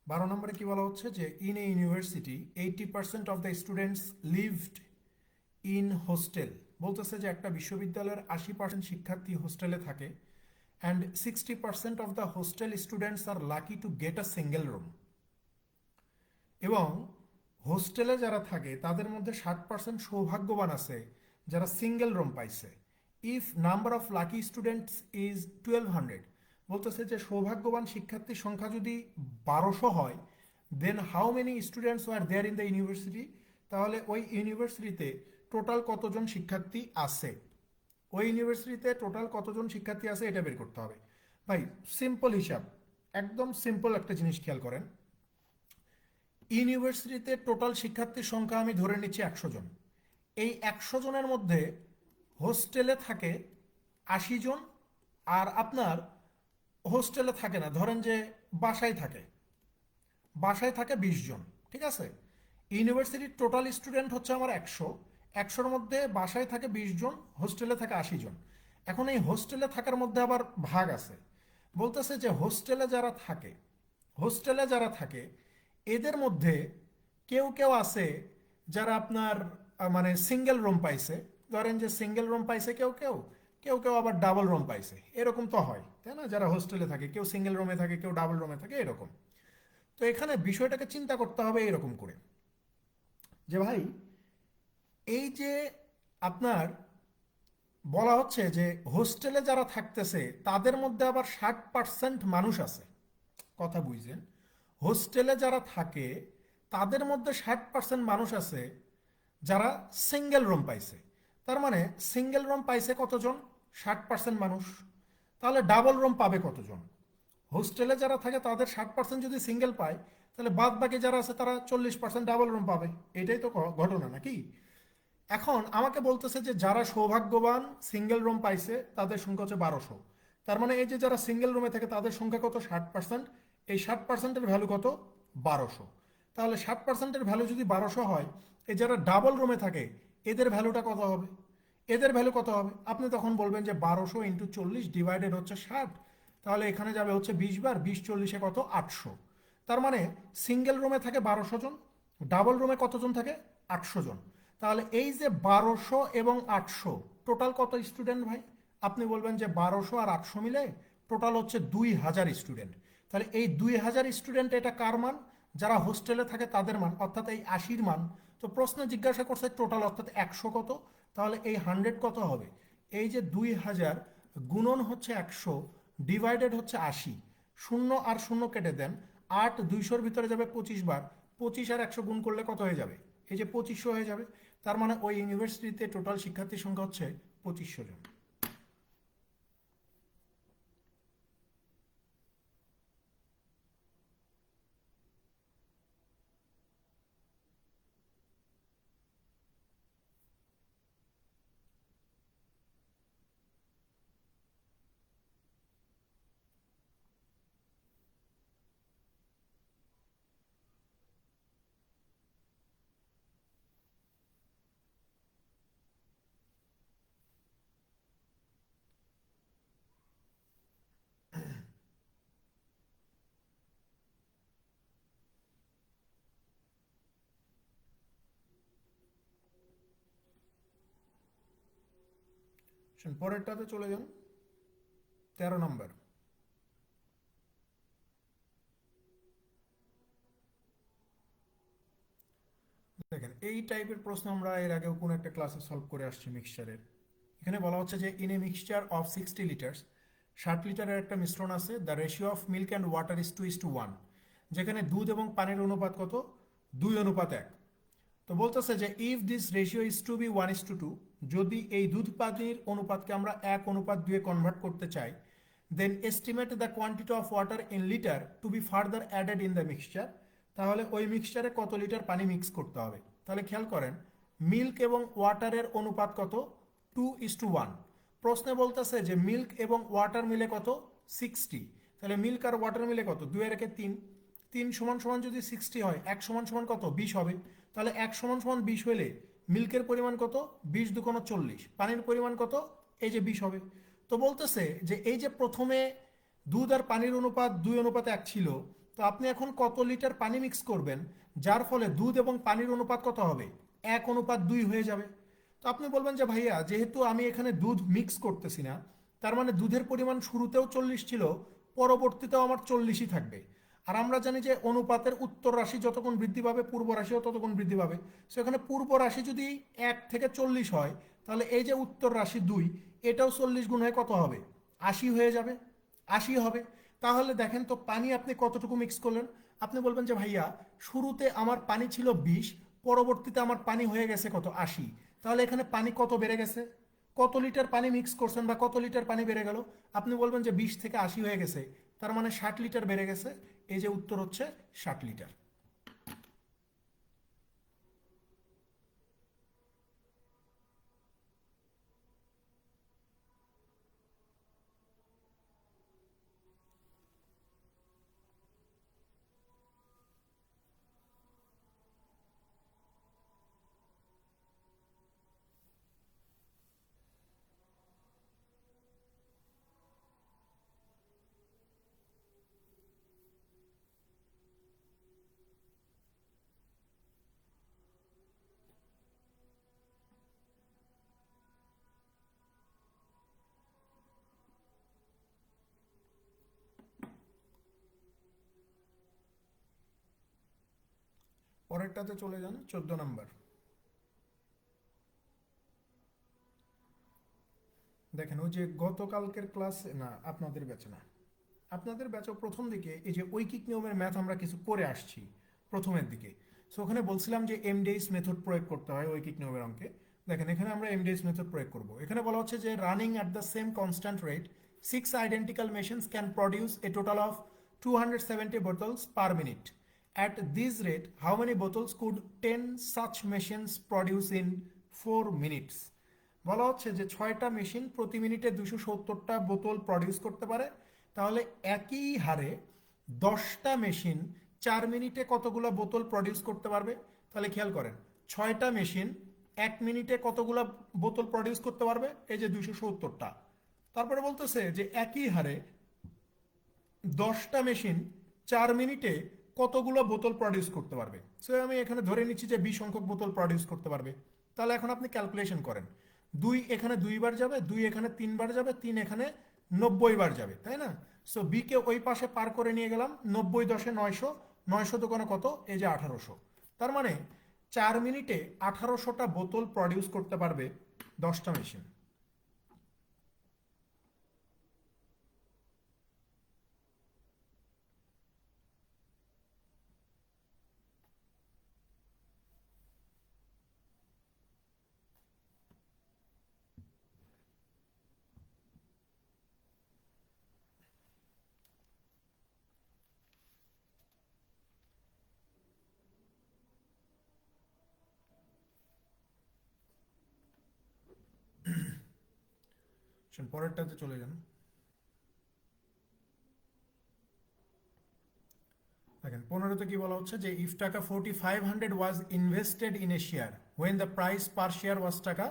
12 নম্বরে কি বলা হচ্ছে যে in a university 80% of the students lived in hostel. বলতেছে যে একটা বিশ্ববিদ্যালয়ের 80% শিক্ষার্থী হোস্টেলে থাকে, and 60% of the hostel students are lucky to get a single room. এবং হোস্টেলে যারা থাকে তাদের মধ্যে 60% সৌভাগ্যবান আছে যারা সিঙ্গেল রুম পাইছে। If number of lucky students is 1200, বলতেছে যে সৌভাগ্যবান শিক্ষার্থীর সংখ্যা যদি 1200 হয়, then how many students were there in the university, তাহলে ওই ইউনিভার্সিটিতে টোটাল কতজন শিক্ষার্থী আছে, ওই ইউনিভার্সিটিতে টোটাল কতজন শিক্ষার্থী আছে এটা বের করতে হবে। ভাই সিম্পল হিসাব, একদম সিম্পল একটা জিনিস খেয়াল করেন। ইউনিভার্সিটিতে টোটাল শিক্ষার্থীর সংখ্যা আমি ধরে নিচ্ছি 100 জন। এই 100 জনের মধ্যে হোস্টেলে থাকে 80 জন, আর আপনার হোস্টেলে থাকে না, ধরেন যে বাসায় থাকে, বাসায় থাকে 20 জন। ঠিক আছে, ইউনিভার্সিটির টোটাল স্টুডেন্ট হচ্ছে আমার 100, 100-র মধ্যে বাসায় থাকে 20 জন, হোস্টেলে থাকে 80 জন। এখন এই হোস্টেলে থাকার মধ্যে আবার ভাগ আছে। বলতেছে যে হোস্টেলে যারা থাকে এদের মধ্যে কেউ কেউ আছে যারা আপনার মানে সিঙ্গেল রুম পাইছে। ধরেন যে সিঙ্গেল রুম পাইছে কেউ কেউ, কেউ কেউ আবার ডাবল রুম পাইছে, এরকম তো হয় তাই না? যারা হোস্টেলে থাকে কেউ সিঙ্গেল রুমে থাকে, কেউ ডাবল রুমে থাকে, এরকম। তো এখানে বিষয়টাকে চিন্তা করতে হবে এরকম করে যে ভাই, এই যে আপনার বলা হচ্ছে যে হোস্টেলে যারা থাকতেছে তাদের মধ্যে আবার 60% মানুষ আছে। কথা বুঝছেন? হোস্টেলে যারা থাকে তাদের মধ্যে 60% মানুষ আছে যারা সিঙ্গেল রুম পাইছে। তার মানে সিঙ্গেল রুম পাইছে কতজন? 60% মানুষ। তাহলে ডাবল রুম পাবে কতজন? হোস্টেলে যারা থাকে তাদের 60% যদি সিঙ্গেল পায়, তাহলে বাদ বাকি যারা আছে তারা 40% ডাবল রুম পাবে। এটাই তো ঘটনা নাকি? এখন আমাকে বলতেছে যে যারা সৌভাগ্যবান সিঙ্গেল রুম পাইছে তাদের সংখ্যা হচ্ছে 1200। তার মানে এই যে যারা সিঙ্গেল রুমে থাকে তাদের সংখ্যা কত? 60%। এই 60%-এর ভ্যালু কত? 1200। তাহলে 60%-এর ভ্যালু যদি 1200 হয়, এই যারা ডাবল রুমে থাকে এদের ভ্যালুটা কত হবে? এদের ভ্যালু কত হবে? আপনি তখন বলবেন যে 1200 ইন্টু 40 ডিভাইডেড হচ্ছে 60। তাহলে এখানে যাবে হচ্ছে 20 বার, 20 40-এ কত? 800। তার মানে সিঙ্গেল রুমে থাকে 1200 জন, ডাবল রুমে কতজন থাকে? 800 জন। তাহলে এই যে 1200 এবং 800 টোটাল কত স্টুডেন্ট ভাই? আপনি বলবেন যে 1200 আর 800 মিলে টোটাল হচ্ছে 2000 স্টুডেন্ট। তাহলে এই 2000 স্টুডেন্ট এটা কার মান? যারা হোস্টেলে থাকে তাদের মান, অর্থাৎ এই 80-র মান। তো প্রশ্ন জিজ্ঞাসা করছে টোটাল, অর্থাৎ 100 কত? তাহলে এই 100 কত হবে? এই যে 2000 গুণন হচ্ছে 100 ডিভাইডেড হচ্ছে 80, শূন্য আর শূন্য কেটে দেন, 8 200-র ভিতরে যাবে 25 বার, 25 আর 100 গুণ করলে কত হয়ে যাবে? এই যে 2500 হয়ে যাবে। তার মানে ওই ইউনিভার্সিটিতে টোটাল শিক্ষার্থীর সংখ্যা হচ্ছে 2500 জন। পরেরটাতে চলে যান, 13 নম্বর। দেখেন এই টাইপের প্রশ্ন আমরা এর আগেও কোনো একটা ক্লাসে সলভ করে আসছি মিক্সচারের। এখানে বলা হচ্ছে যে in A mixture of 60 litres, 60 লিটারের একটা মিশ্রণ আছে, the ratio of milk and water is 2:1, যেখানে দুধ এবং পানির অনুপাত কত? 2:1। তো বলতেছে যে if this ratio is to be 1:2, যদি এই দুধ পানির অনুপাতকে আমরা 1:2-এ কনভার্ট করতে চাই, then estimate the quantity of water in litre to be further added in the mixture, তাহলে ওই মিক্সচারে কত লিটার পানি মিক্স করতে হবে? তাহলে খেয়াল করেন, মিল্ক এবং ওয়াটারের অনুপাত কত? 2:1। প্রশ্নে বলতেছে যে মিল্ক এবং ওয়াটার মিলে কত? 60। তাহলে মিল্ক আর ওয়াটার মিলে কত? 2 আর 1-এ 3। 3 = যদি 60 হয়, 1 = কত? 20 হবে। তাহলে 1 = 20 হলে মিল্কের পরিমাণ কত? 20 × 2 = 40। পানির পরিমাণ কত? এই যে 20 হবে। তো বলতেছে যে এই যে প্রথমে দুধ আর পানির অনুপাত 2:1 ছিল, তো আপনি এখন কত লিটার পানি মিক্স করবেন যার ফলে দুধ এবং পানির অনুপাত কত হবে? 1:2 হয়ে যাবে। তো আপনি বলবেন যে ভাইয়া, যেহেতু আমি এখানে দুধ মিক্স করতেছি না, তার মানে দুধের পরিমাণ শুরুতেও 40 ছিল, পরবর্তীতেও আমার 40ই থাকবে। আর আমরা জানি যে অনুপাতের উত্তর রাশি যতক্ষণ বৃদ্ধি পাবে পূর্ব রাশিও ততক্ষণ বৃদ্ধি পাবে। সেখানে পূর্ব রাশি যদি 1 থেকে 40 হয়, তাহলে এই যে উত্তর রাশি 2, এটাও 40 গুণ হয়ে কত হবে? 80 হয়ে যাবে। 80 হবে। তাহলে দেখেন তো পানি আপনি কতটুকু মিক্স করলেন। আপনি বলবেন যে ভাইয়া, শুরুতে আমার পানি ছিল 20, পরবর্তীতে আমার পানি হয়ে গেছে কত? 80। তাহলে এখানে পানি কত বেড়ে গেছে? কত লিটার পানি মিক্স করছেন বা কত লিটার পানি বেড়ে গেল? আপনি বলবেন যে 20 থেকে 80 হয়ে গেছে, তার মানে 60 লিটার বেড়ে গেছে। এই যে উত্তর হচ্ছে 60 লিটার। পরেরটাতে চলে যান, 14 নাম্বার। দেখেন, ওই যে গতকালকের ক্লাস, না আপনাদের ব্যাচে না, আপনাদের ব্যাচে প্রথম দিকে এই যে ঐকিক নিয়মের ম্যাথ আমরা কিছু করে আসছি প্রথমের দিকে। সো ওখানে বলছিলাম যে এমডিএস মেথড প্রয়োগ করতে হয় ঐকিক নিয়মের অঙ্কে। দেখেন, এখানে আমরা এমডিএস মেথড প্রয়োগ করব। এখানে বলা হচ্ছে যে running at the same constant rate 6 identical machines can produce A total of 270 bottles per minute. At this rate, how many bottles could 10 such machines produce in 4 minutes? বলা হচ্ছে যে 6টা মেশিন প্রতি মিনিটে 270টা বোতল প্রডিউস করতে পারে। তাহলে একই হারে 10টা মেশিন 4 মিনিটে কতগুলো বোতল প্রডিউস করতে পারবে? তাহলে খেয়াল করেন, 6টা মেশিন 1 মিনিটে কতগুলো বোতল প্রডিউস করতে পারবে? এই যে 270টা। তারপরে বলতেছে যে একই হারে 10টা মেশিন 4 মিনিটে কতগুলো বোতল প্রডিউস করতে পারবে। সো আমি এখানে ধরে নিচ্ছি যে 20 সংখ্যক বোতল প্রডিউস করতে পারবে। তাহলে এখন আপনি ক্যালকুলেশন করেন, 2 এখানে 2 বার যাবে, 2 এখানে 3 বার যাবে, 3 এখানে 90 বার যাবে, তাই না? সো বি কে ওই পাশে পার করে নিয়ে গেলাম, 90 10 900, 900 দোকানে কত? এই যে 1800। তার মানে 4 মিনিটে 1800টা বোতল প্রডিউস করতে পারবে 10টা মেশিন। পরেরটাতে চলে যান। দেখেন, 15তে কি বলা হচ্ছে যে if taka 4500 was invested in a share when the price per share was taka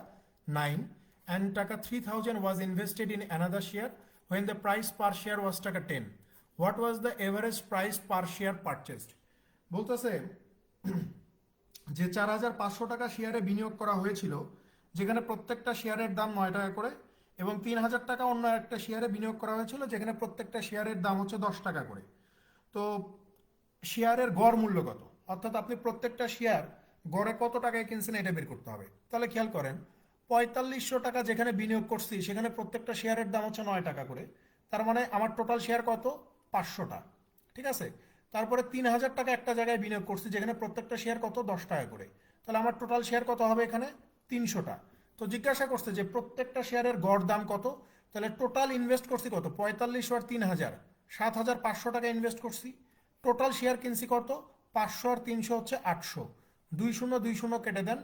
9 and taka 3000 was invested in another share when the price per share was taka 10, what was the average price per share purchased? বলতেছে যে 4500 টাকা শেয়ারে বিনিয়োগ করা হয়েছিল, যেখানে প্রত্যেকটা শেয়ারের দাম 9 টাকা করে, এবং 3000 টাকা অন্য একটা শেয়ারে বিনিয়োগ করা হয়েছিল, যেখানে প্রত্যেকটা শেয়ারের দাম হচ্ছে 10 টাকা করে। তো শেয়ারের গড় মূল্য কত? অর্থাৎ আপনি প্রত্যেকটা শেয়ার গড়ে কত টাকায় কিনছেন এটা বের করতে হবে। তাহলে খেয়াল করেন, 4500 টাকা যেখানে বিনিয়োগ করছি, সেখানে প্রত্যেকটা শেয়ারের দাম হচ্ছে 9 টাকা করে। তার মানে আমার টোটাল শেয়ার কত? 500টা। ঠিক আছে। তারপরে 3000 টাকা একটা জায়গায় বিনিয়োগ করছি, যেখানে প্রত্যেকটা শেয়ার কত? 10 টাকা করে। তাহলে আমার টোটাল শেয়ার কত হবে এখানে? 300টা। তো জিজ্ঞাসা করছে যে প্রত্যেকটা শেয়ারের গড় দাম কত। তাহলে টোটাল ইনভেস্ট করছি কত? 45 আর 3000, 7500 টাকা ইনভেস্ট করছি। টোটাল শেয়ার কিনছি কত? 500 আর 300 হচ্ছে 800। 2 শূন্য 2 শূন্য কেটে দেন,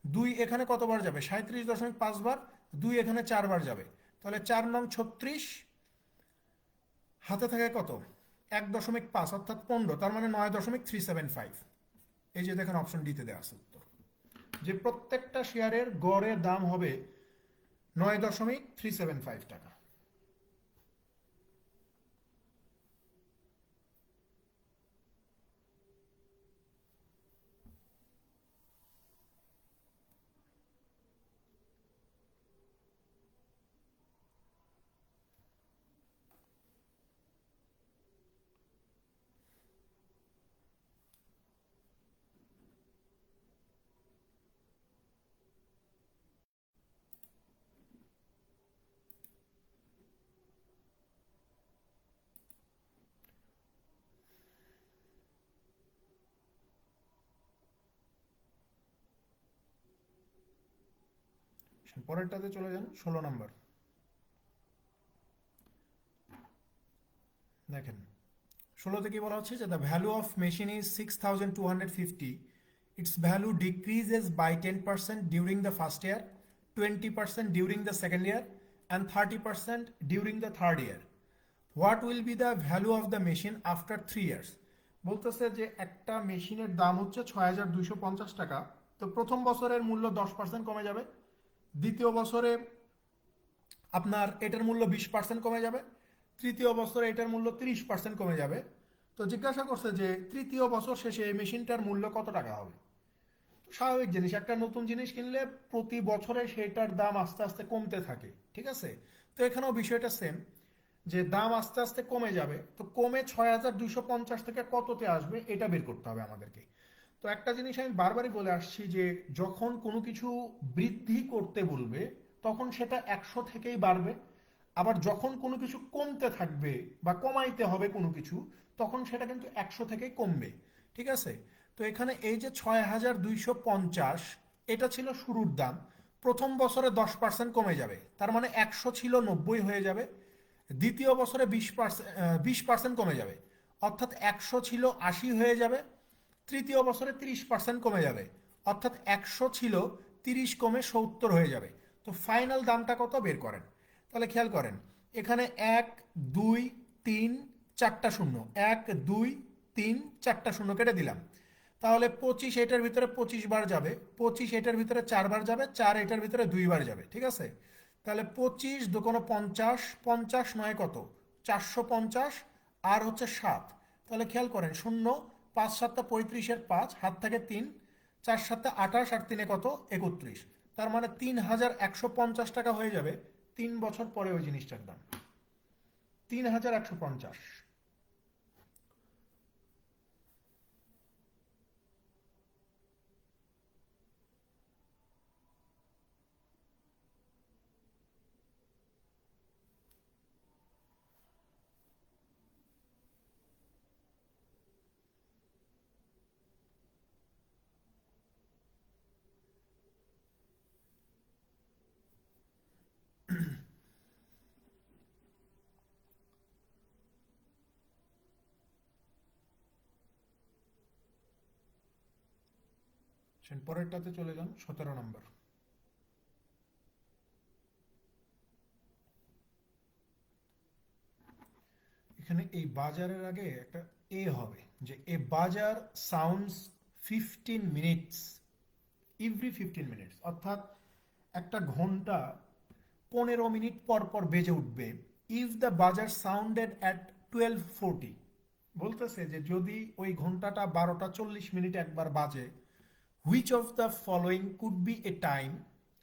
2 এখানে কতবার যাবে? 37.5 বার। 2 এখানে 4 বার যাবে। তাহলে 4 নং 36, হাতে থাকে কত? 1.5 অর্থাৎ 15, তার মানে 9.375। এই যে দেখেন অপশন ডিতে দেওয়া আছে উত্তর, যে প্রত্যেকটা শেয়ারের গড়ের দাম হবে 9.375 টাকা। পরেরটাতে চলে যান, 16 নম্বর। দেখেন 16তে কি বলা হচ্ছে যে the value of machine is 6,250, its value decreases by 10% during the first year, 20% during the second year and 30% during the third year. What will be the value of the machine after 3 years? বলতেছে যে একটা মেশিনের দাম হচ্ছে 6,250 টাকা, তো প্রথম বছরের মূল্য 10% কমে যাবে, দ্বিতীয় বছরে আপনার এটার মূল্য 20% কমে যাবে, তৃতীয় বছরে এটার মূল্য 30% কমে যাবে। তো জিজ্ঞাসা করছে যে তৃতীয় বছর শেষে এই মেশিনটার মূল্য কত টাকা হবে। স্বাভাবিক জিনিস, একটা নতুন জিনিস কিনলে প্রতি বছরে সেটার দাম আস্তে আস্তে কমতে থাকে, ঠিক আছে। তো এখানেও বিষয়টা সেম, যে দাম আস্তে আস্তে কমে যাবে, তো কমে 6,250 থেকে কততে আসবে এটা বের করতে হবে আমাদেরকে। তো একটা জিনিস আমি বারবারই বলে আসছি যে যখন কোনো কিছু বৃদ্ধি করতে বলবে তখন সেটা 100 থেকেই বাড়বে, আবার যখন কোনো কিছু কমতে থাকবে বা কমাইতে হবে কোনো কিছু, তখন সেটা কিন্তু 100 থেকেই কমবে, ঠিক আছে। তো এখানে এই যে 6,250 এটা ছিল শুরুর দাম, প্রথম বছরে 10% কমে যাবে, তার মানে 100 ছিল 90 হয়ে যাবে, দ্বিতীয় বছরে 20% কমে যাবে, অর্থাৎ 100 ছিল 80 হয়ে যাবে, তৃতীয় বছরে 30% কমে যাবে, অর্থাৎ 100 ছিল 30 কমে 70 হয়ে যাবে। তো ফাইনাল দামটা কত বের করেন। তাহলে খেয়াল করেন, এখানে 1 2 3 4টা শূন্য, 1 2 3 4টা শূন্য কেটে দিলাম, তাহলে 25 এটার ভিতরে 25 বার যাবে, 25 এটার ভিতরে 4 বার যাবে, 4 এটার ভিতরে 2 বার যাবে, ঠিক আছে। তাহলে 25 দুকোনো 50, 50 নয় কত 450, আর হচ্ছে 7। তাহলে খেয়াল করেন, শূন্য 5 7 35-এর 5, হাত থেকে 3, 4 7 28, আর 3 কত 31, তার মানে 3,150 টাকা হয়ে যাবে 3 বছর পরে ওই জিনিসটার দাম 3,150। পরেরটাতে চলে যান, 17 নম্বর। এখানে এই বাজারের আগে একটা এ হবে, যে এ বাজার সাউন্ডস 15 মিনিটস এভরি 15 মিনিটস, অর্থাৎ একটা ঘন্টা 15 মিনিট পর পর বেজে উঠবে। ইফ দ্য বাজার সাউন্ডেড অ্যাট 12:40, বলতেছে যে যদি ওই ঘন্টাটা 12টা 40 মিনিট একবার বাজে, which of the following could B A time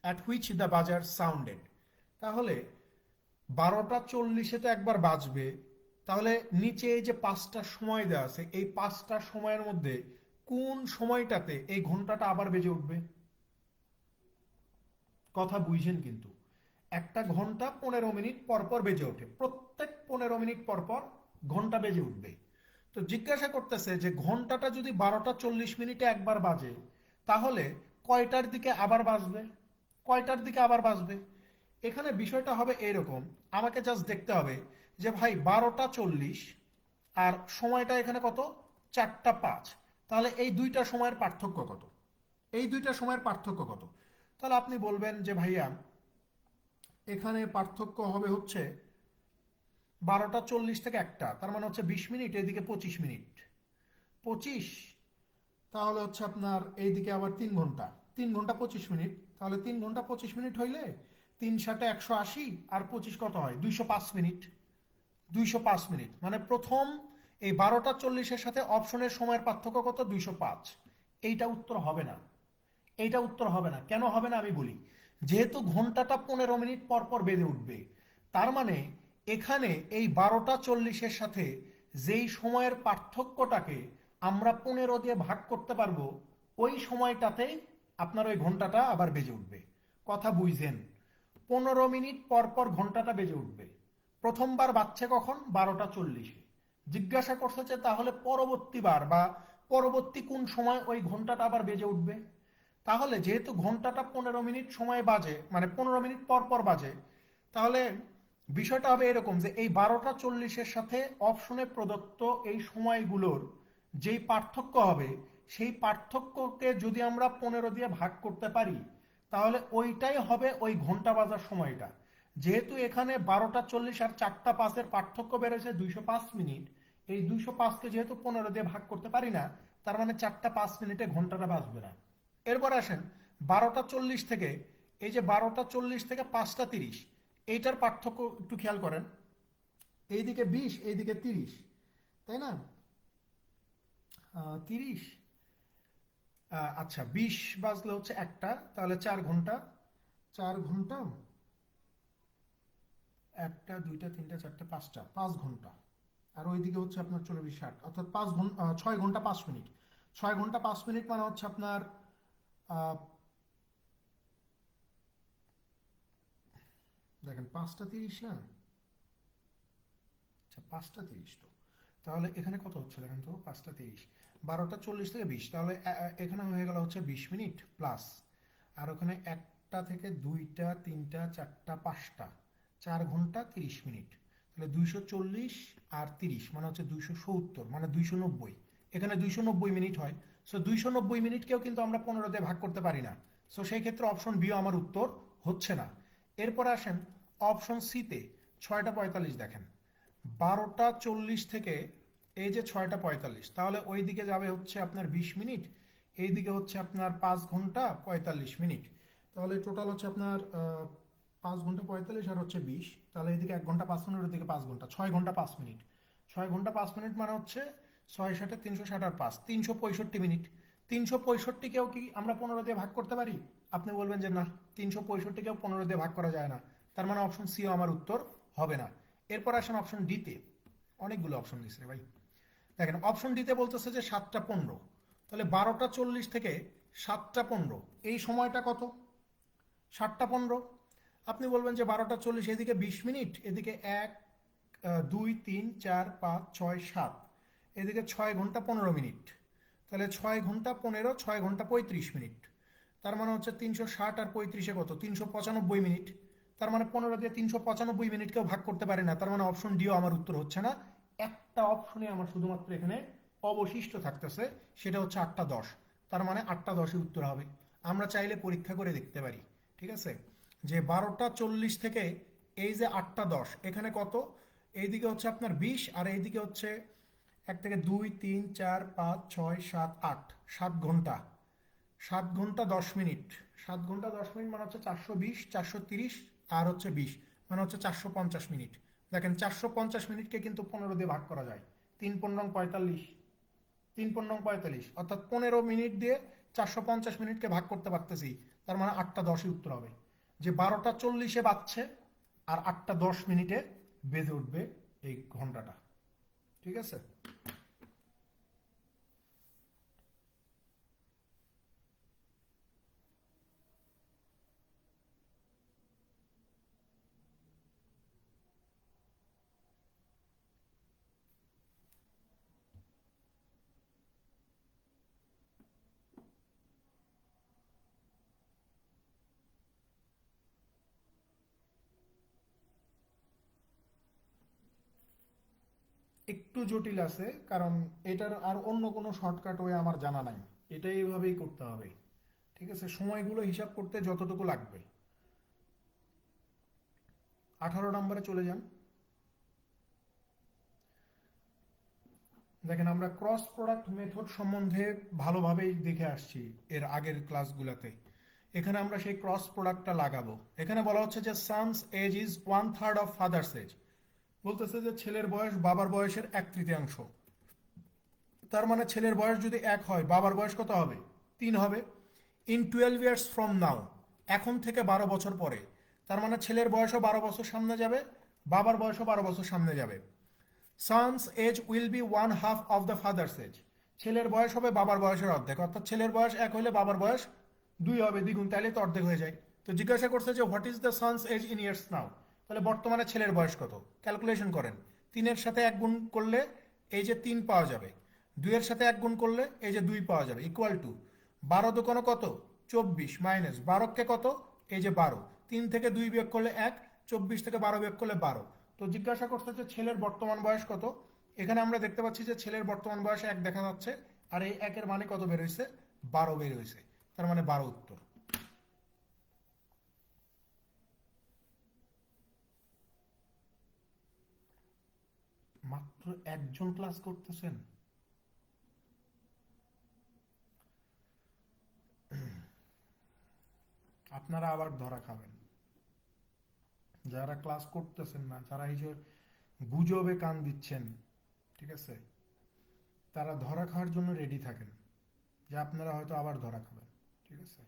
at which the বাজার সাউন্ডেড। তাহলে 12টা 40-এ একবার বাজবে, তাহলে নিচে এই যে 5টা সময় দেওয়া আছে, এই 5টা সময়ের মধ্যে কোন সময়টাতে এই ঘন্টাটা আবার বেজে উঠবে। কথা বুঝছেন কিন্তু, একটা ঘন্টা 15 মিনিট পর পর বেজে ওঠে, প্রত্যেক 15 মিনিট পর পর ঘন্টা বেজে উঠবে। তো জিজ্ঞাসা করতেছে যে ঘন্টাটা যদি 12টা 40 মিনিটে একবার বাজে, তাহলে কয়টার দিকে আবার বাজবে, কয়টার দিকে আবার বাজবে। এখানে বিষয়টা হবে এইরকম, আমাকে জাস্ট দেখতে হবে যে ভাই 12টা 40 আর সময়টা এখানে কত 4টা 5, তাহলে এই দুইটা সময়ের পার্থক্য কত, এই দুইটা সময়ের পার্থক্য কত। তাহলে আপনি বলবেন যে ভাইয়া এখানে পার্থক্য হবে হচ্ছে 12টা 40 থেকে 1টা, তার মানে হচ্ছে 20 মিনিট, এদিকে 25 মিনিট, 25, তাহলে হচ্ছে আপনার এইদিকে আবার 3 ঘন্টা, 3 ঘন্টা 25 মিনিট, তাহলে 3 ঘন্টা 25 মিনিট হইলে 3×7 = 180, আর 25 কত হয়, 205 মিনিট, 205 মিনিট, মানে প্রথম এই 12টা 40-এর সাথে অপশনের সময়ের পার্থক্য কত, 205। এইটা উত্তর হবে না, এইটা উত্তর হবে না। কেন হবে না আমি বলি। যেহেতু ঘন্টাটা 15 মিনিট পর পর বেজে উঠবে, তার মানে এখানে এই 12টা 40-এর সাথে যেই সময়ের পার্থক্যটাকে আমরা 15 দিয়ে ভাগ করতে পারবো, ওই সময়টাতেই আপনার ওই ঘন্টাটা আবার বেজে উঠবে। কথা বুঝছেন? 15 মিনিট পর পর ঘন্টাটা বেজে উঠবে। প্রথমবার বাজছে কখন, 12টা 40-এ। জিজ্ঞাসা করছে যে তাহলে পরবর্তীবার বা পরবর্তী কোন সময় ওই ঘন্টাটা আবার বেজে উঠবে। তাহলে যেহেতু ঘন্টাটা 15 মিনিট সময় বাজে, মানে 15 মিনিট পর পর বাজে, তাহলে বিষয়টা হবে এরকম যে এই 12টা 40-এর সাথে অপশনে প্রদত্ত এই সময়গুলোর যেই পার্থক্য হবে, সেই পার্থক্যকে যদি আমরা 15 দিয়ে ভাগ করতে পারি, তাহলে ওইটাই হবে ওই ঘন্টা বাজার সময়টা। যেহেতু এখানে 12টা 40 আর 4টা 5-এর পার্থক্য বেড়েছে 205 মিনিট, এই 205কে যেহেতু 15 দিয়ে ভাগ করতে পারি না, তার মানে 4টা 5 মিনিটে ঘন্টাটা বাজবে না। এরপর আসেন 12টা 40 থেকে, এই যে 12টা 40 থেকে 5টা 30, এইটার পার্থক্য একটু খেয়াল করেন। এইদিকে 20, এইদিকে 30, তাই না? 30, আচ্ছা 20 বাজলে হচ্ছে একটা, তাহলে 4 ঘন্টা, 4 ঘন্টা, 1, 2, 3, 4, 5টা, 5 ঘন্টা। আর ওইদিকে হচ্ছে আপনার 24, 60, অর্থাৎ 5 ঘন্টা, 6 ঘন্টা 5 মিনিট। 6 ঘন্টা 5 মিনিট মানে হচ্ছে আপনার আহ, দেখেন 5টা 30 না, আচ্ছা 5টা 30 তো, তাহলে এখানে কত হচ্ছে দেখেন তো, 5টা 30, 12টা 40 থেকে 20, তাহলে এখানে হয়ে গেল হচ্ছে 20 মিনিট প্লাস, আর ওখানে 1টা থেকে 2টা 3টা 4টা 5টা, 4 ঘন্টা 30 মিনিট, তাহলে 240 আর 30 মানে হচ্ছে 270, মানে 290, এখানে 290 মিনিট হয়। সো 290 মিনিটকেও কিন্তু আমরা 15 দিয়ে ভাগ করতে পারি না। সো সেই ক্ষেত্রে অপশন বিও আমার উত্তর হচ্ছে না। এরপরে আসেন অপশন সিতে, 6টা 45 দেখেন, 12টা 40 থেকে এই যে 6টা 45, তাহলে ওই দিকে যাবে হচ্ছে আপনার 20 মিনিট, এই দিকে হচ্ছে আপনার 5 ঘন্টা 45 মিনিট, তাহলে টোটাল হচ্ছে আপনার 5 ঘন্টা 45 আর হচ্ছে 20, তাহলে এইদিকে 1 ঘন্টা 5 মিনিট, ওদিকে 5 ঘন্টা, 6 ঘন্টা 5 মিনিট, 6 ঘন্টা 5 মিনিট মানে হচ্ছে 6 × 7 = 360 আর 5, 365 মিনিট। 365কেও কি আমরা 15 দিয়ে ভাগ করতে পারি? আপনি বলবেন যে না, 365কেও 15 দিয়ে ভাগ করা যায় না, তার মানে অপশন সিও আমার উত্তর হবে না। এরপর আসেন অপশন ডিতে, অনেকগুলো অপশন দিচ্ছে ভাই। দেখেন অপশন ডিতে বলতেছে যে 7টা 15, তাহলে 12টা 40 থেকে 7টা 15, এই সময়টা কত, 7টা 15। আপনি বলবেন যে 12টা 40, এদিকে 20 মিনিট, এদিকে 1, 2, 3, 4, 5, 6, 7, এদিকে 6 ঘন্টা 15 মিনিট, তাহলে 6 ঘন্টা 15, 6 ঘন্টা 35 মিনিট, তার মানে হচ্ছে 360 আর 35-এ কত, 395 মিনিট, তার মানে 15 দিয়ে 395 মিনিটকেও ভাগ করতে পারে না, তার মানে অপশন ডিও আমার উত্তর হচ্ছে না। একটা অপশনে আমার শুধুমাত্র এখানে অবশিষ্ট থাকতেছে, সেটা হচ্ছে 8টা 10, তার মানে 8টা 10-ই উত্তর হবে। আমরা চাইলে পরীক্ষা করে দেখতে পারি, ঠিক আছে, যে 12টা 40 থেকে এই যে 8টা 10, এখানে কত, এইদিকে হচ্ছে আপনার 20, আর এইদিকে হচ্ছে 1, 2, 3, 4, 5, 6, 7, 8, 7 ঘন্টা, 7 ঘন্টা 10 মিনিট, 7 ঘন্টা 10 মিনিট মানে হচ্ছে 420, 430 আর হচ্ছে 20, মানে হচ্ছে 450 মিনিট। দেখেন 450 মিনিটকে কিন্তু 15 দিয়ে ভাগ করা যায়, 3×15 = 45, 3×15 = 45, অর্থাৎ 15 মিনিট দিয়ে 450 মিনিটকে ভাগ করতে পারতেছি, তার মানে 8টা 10-ই উত্তর হবে। যে 12টা 40-এ বাজছে আর 8টা 10 মিনিটে বেজে উঠবে এই ঘন্টাটা, ঠিক আছে। একটু জটিল আছে, কারণ এটার আর অন্য কোনো শর্টকাট ওয়ে আমার জানা নাই, এটা এইভাবেই করতে হবে, ঠিক আছে। সময়গুলো হিসাব করতে যতটুকু লাগবে, 18 নম্বরে চলে যান। দেখেন আমরা ক্রস প্রোডাক্ট মেথড সম্বন্ধে ভালোভাবেই দেখে আসছি এর আগের ক্লাসগুলোতে। এখানে আমরা সেই ক্রস প্রোডাক্টটা লাগাবো। এখানে বলা হচ্ছে যে son's age is 1/3 of father's age, বলতেছে যে ছেলের বয়স বাবার বয়সের 1/3। তার মানে ছেলের বয়স যদি 1 হয়, বাবার বয়স কত হবে? 3 হবে। ইন 12 ইয়ার্স ফ্রম নাও, এখন থেকে 12 বছর পরে। তার মানে ছেলের বয়সও 12 বছর সামনে যাবে, বাবার বয়সও 12 বছর সামনে যাবে। Son's age will be 1/2 of the father's age, ছেলের বয়স হবে বাবার বয়সের অর্ধেক। অর্থাৎ ছেলের বয়স 1 হলে বাবার বয়স 2 হবে, দ্বিগুণ, তাহলে তো অর্ধেক হয়ে যায়। তো জিজ্ঞাসা করছে যে what is the son's age in years now, তাহলে বর্তমানে ছেলের বয়স কত? ক্যালকুলেশন করেন। 3-এর সাথে 1 গুণ করলে এই যে 3 পাওয়া যাবে, 2-এর সাথে 1 গুণ করলে এই যে 2 পাওয়া যাবে, ইকুয়াল টু 12 দোকানো কত? 24, মাইনাস 12কে কত? এই যে 12, 3 থেকে 2 বিয়োগ করলে 1, 24 থেকে 12 বিয়োগ করলে 12। তো জিজ্ঞাসা করছে যে ছেলের বর্তমান বয়স কত। এখানে আমরা দেখতে পাচ্ছি যে ছেলের বর্তমান বয়স 1 দেখা যাচ্ছে, আর এই 1-এর মানে কত বের হয়েছে? 12 বের হয়েছে। তার মানে 12 উত্তর। মাত্র একজন ক্লাস করতেছেন? আপনারা আবার ধরা খাবেন। যারা ক্লাস করতেছেন না, যারা এই যে গুজবে কান দিচ্ছেন, ঠিক আছে, তারা ধরা খাওয়ার জন্য রেডি থাকেন, যে আপনারা হয়তো আবার ধরা খাবেন। ঠিক আছে।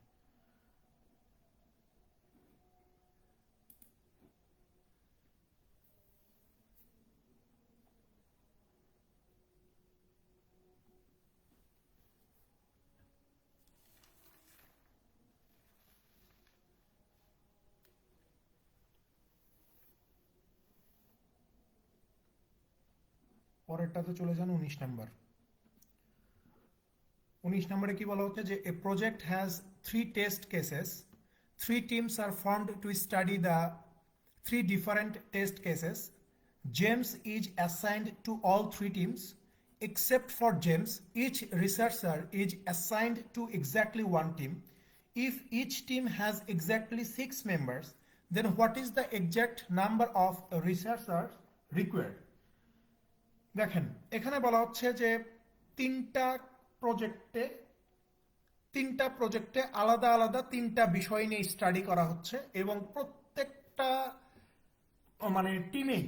পরেরটাতে চলে যান 19 নাম্বার। 19 নম্বরে কি বলা হচ্ছে যে a project has 3 test cases, 3 teams are formed to study the 3 different test cases. James is assigned to all 3 teams. Except for James, each researcher is assigned to exactly 1 team. If each team has exactly 6 members, then what is the exact number of researchers required? দেখেন এখানে বলা হচ্ছে যে তিনটা প্রজেক্টে আলাদা আলাদা 3টা বিষয় নিয়ে স্টাডি করা হচ্ছে, এবং প্রত্যেকটা মানে টিমেই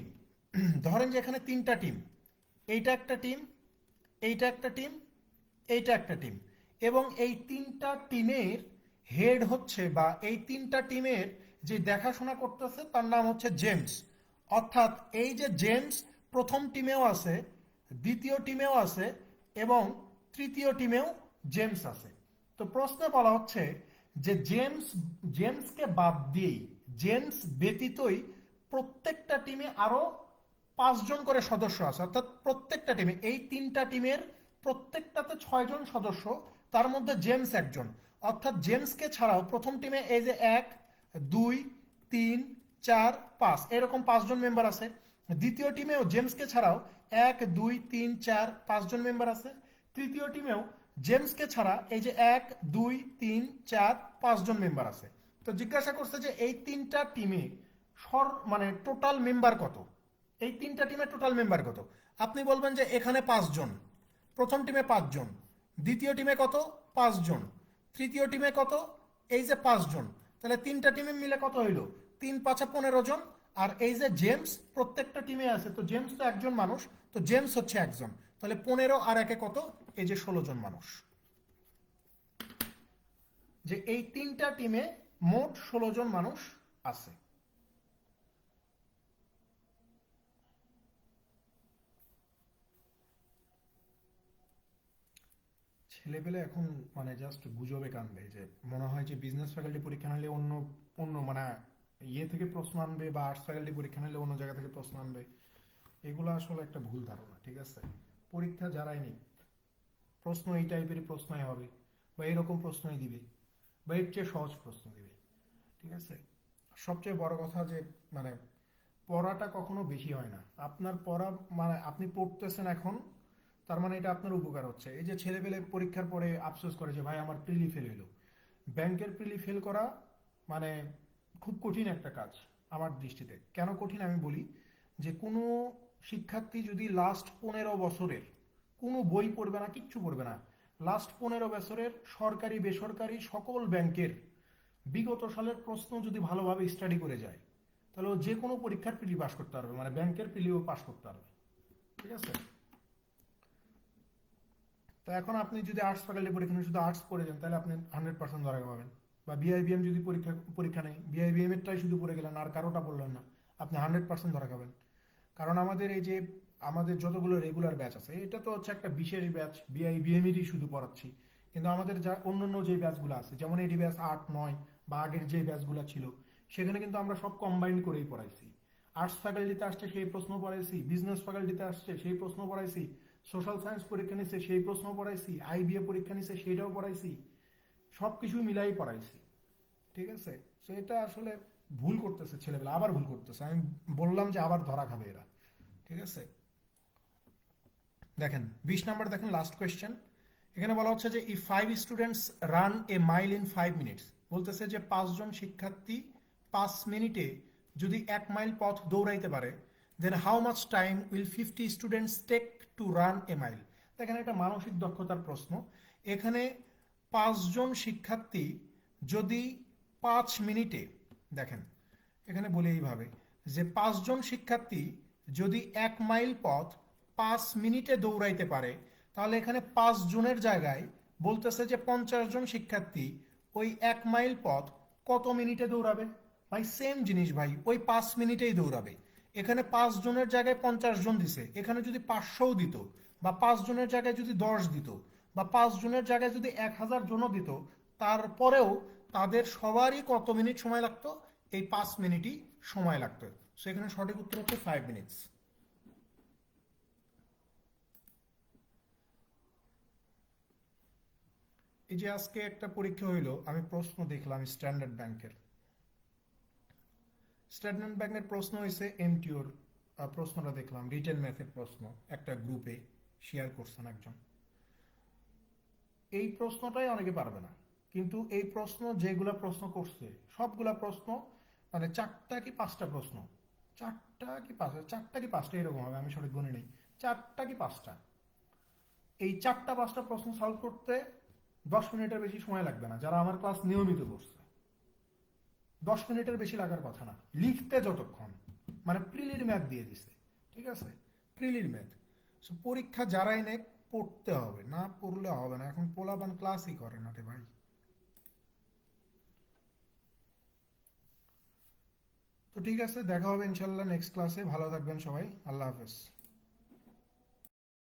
ধরেন যে এখানে 3টা টিম, এইটা একটা টিম, এইটা একটা টিম, এইটা একটা টিম, এবং এই 3টা টিমের হেড হচ্ছে বা এই 3টা টিমের যে দেখাশোনা করতেছে তার নাম হচ্ছে জেমস। অর্থাৎ এই যে জেমস প্রথম টিমেও আছে, দ্বিতীয় টিমেও আছে, এবং তৃতীয় টিমেও জেমস আছে। তো প্রশ্নে বলা হচ্ছে যে জেমসকে বাদ দিয়েই, জেমস ব্যতীতই প্রত্যেকটা টিমে আরো 5 জন করে সদস্য আছে। অর্থাৎ প্রত্যেকটা টিমে, এই 3টা টিমের প্রত্যেকটাতে 6 জন সদস্য, তার মধ্যে জেমস একজন। অর্থাৎ জেমসকে ছাড়াও প্রথম টিমে এই যে 1, 2, 3, 4, 5 এরকম 5 জন মেম্বার আছে। দ্বিতীয় টিমেও জেমসকে ছাড়াও 1, 2, 3, 4, 5 জন মেম্বার আছে। তৃতীয় টিমেও জেমসকে ছাড়া এই যে 1, 2, 3, 4, 5 জন মেম্বার আছে। তো জিজ্ঞাসা করছে যে এই 3টা টিমে মানে টোটাল মেম্বার কত? এই 3টা টিমের টোটাল মেম্বার কত? আপনি বলবেন যে এখানে 5 জন, প্রথম টিমে 5 জন, দ্বিতীয় টিমে কত? 5 জন, তৃতীয় টিমে কত? এই যে 5 জন। তাহলে 3টা টিমে মিলে কত হইল? 3 5 15 জন। আর এই যে জেমস প্রত্যেকটা টিমে আছে, তো জেমস তো একজন মানুষ, তো জেমস হচ্ছে একজন। তাহলে 15 আর 1 কত? এই যে 16 জন মানুষ। যে এই 3টা টিমে মোট 16 জন মানুষ আছে। ছেলেপেলে এখন মানে জাস্ট গুজবে কান দেয়, যে মনে হয় যে বিজনেস ফ্যাকাল্টি পরীক্ষা নিলে অন্য অন্য মানে ইয়ে থেকে প্রশ্ন আনবে, বা আর্টস ফ্যাকাল্টি পরীক্ষা নিলে অন্য জায়গা থেকে প্রশ্ন আনবে। এগুলো আসলে একটা ভুল ধারণা। ঠিক আছে, পরীক্ষা যারাই নিক, প্রশ্ন এই টাইপেরই প্রশ্নই হবে, বা এরকম প্রশ্নই দিবে, বা এর চেয়ে সহজ প্রশ্ন দিবে। ঠিক আছে। সবচেয়ে বড় কথা যে মানে পড়াটা কখনো বেশি হয় না। আপনার পড়া মানে আপনি পড়তেছেন এখন, তার মানে এটা আপনার উপকার হচ্ছে। এই যে ছেলেপেলে পরীক্ষার পরে আফসোস করে যে ভাই আমার প্রিলি ফেল হলো। ব্যাংকের প্রিলি ফেল করা মানে খুব কঠিন একটা কাজ আমার দৃষ্টিতে। কেন কঠিন আমি বলি, যে কোনো শিক্ষার্থী যদি লাস্ট 15 বছরের কোনো বই পড়বে না, কিচ্ছু পড়বে না। লাস্ট 15 বছরের সরকারি বেসরকারি সকল ব্যাংকের বিগত সালের প্রশ্ন যদি ভালোভাবে স্টাডি করে যায়, তাহলে ও যে কোনো পরীক্ষার প্রিলি পাস করতে পারবে, মানে ব্যাংকের প্রিলিও পাস করতে পারবে। ঠিক আছে? তো এখন আপনি যদি আর্টস ফ্যাকাল্টি পরীক্ষা নিয়ে শুধু আর্টস পড়ে যান, তাহলে আপনি 100% ধরা পাবেন। বা বিআইবিএম যদি পরীক্ষা পরীক্ষা নেই, বিআইবিএম এরটাই শুধু পড়ে গেলেন আর কারোটা পড়লেন না, আপনি 100% ধরা খাবেন। কারণ আমাদের এই যে আমাদের যতগুলো রেগুলার ব্যাচ আছে, এটা তো হচ্ছে একটা বিশেষ ব্যাচ, বিআইবিএম এরই শুধু পড়াচ্ছি। কিন্তু আমাদের যা অন্যান্য যে ব্যাচগুলো আছে, যেমন এডি ব্যাচ 8, 9 বা আগের যে ব্যাচগুলো ছিল, সেখানে কিন্তু আমরা সব কম্বাইন করেই পড়াইছি। আর্টস ফ্যাকাল্টিতে আসছে সেই প্রশ্ন পড়াইছি, বিজনেস ফ্যাকাল্টিতে আসছে সেই প্রশ্ন পড়াইছি, সোশ্যাল সায়েন্স পরীক্ষা নিচ্ছে সেই প্রশ্ন পড়াইছি, আইবিএ পরীক্ষা নিচ্ছে সেইটাও পড়াইছি, সব কিছু মিলাই পড়াইছি। ঠিক আছে? তো এটা আসলে ভুল করতেছে ছেলেবেলা, আবার ভুল করতেছে। আমি বললাম যে আবার ধরা খাবে এরা। ঠিক আছে? দেখেন 20 নাম্বার, দেখেন লাস্ট কোয়েশ্চেন। এখানে বলা হচ্ছে যে if 5 students run a mile in 5 minutes, বলতেছে যে 5 জন শিক্ষার্থী 5 মিনিটে যদি 1 মাইল পথ দৌড়াইতে পারে, then how much time will 50 students take to run a mile. দেখেন এটা মানসিক দক্ষতার প্রশ্ন। এখানে 5 জন শিক্ষার্থী যদি 5 মিনিটে, দেখেন এখানে বলি এইভাবে যে 5 জন শিক্ষার্থী যদি 1 মাইল পথ 5 মিনিটে দৌড়াইতে পারে, তাহলে এখানে 5 জনের জায়গায় বলতেছে যে 50 জন শিক্ষার্থী ওই 1 মাইল পথ কত মিনিটে দৌড়াবে। ভাই সেম জিনিস ভাই, ওই 5 মিনিটেই দৌড়াবে। এখানে 5 জনের জায়গায় 50 জন দিছে, এখানে যদি 500ও দিত, বা 5 জনের জায়গায় যদি 10 দিত, বা 5 জনের জায়গায় যদি 1000 জনও দিত, তারপরেও তাদের সবারই কত মিনিট সময় লাগতো? এই 5 মিনিটই সময় লাগতো। সেখানে সঠিক উত্তর হচ্ছে 5 মিনিটস। এই যে আজকে একটা পরীক্ষা হইলো, আমি প্রশ্ন দেখলাম স্ট্যান্ডার্ড ব্যাংকের প্রশ্ন হয়েছে এমটিওর। প্রশ্নটা দেখলাম রিটেন ম্যাথের প্রশ্ন, একটা গ্রুপে শেয়ার করছেন একজন। এই প্রশ্নটাই অনেকে পারবে না, কিন্তু এই প্রশ্ন যেগুলা প্রশ্ন করছে সবগুলা প্রশ্ন, মানে 4টা কি 5টা প্রশ্ন, 4টা কি 5টা এরকম হবে, আমি সঠিক গুনে নেই, 4টা কি 5টা, এই 4টা 5টা প্রশ্ন সলভ করতে 10 মিনিটের বেশি সময় লাগবে না, যারা আমার ক্লাস নিয়মিত করছে। 10 মিনিটের বেশি লাগার কথা না, লিখতে যতক্ষণ, মানে প্রিলির ম্যাথ দিয়ে দিছে। ঠিক আছে? প্রিলির ম্যাথ। পরীক্ষা যারাই নেক, পড়তে হবে, না পড়লে হবে না। এখন পোলাপান ক্লাসই করে না রে ভাই। তো ঠিক আছে, দেখা হবে ইনশাল্লাহ নেক্সট ক্লাসে। ভালো থাকবেন সবাই, আল্লাহ হাফেজ।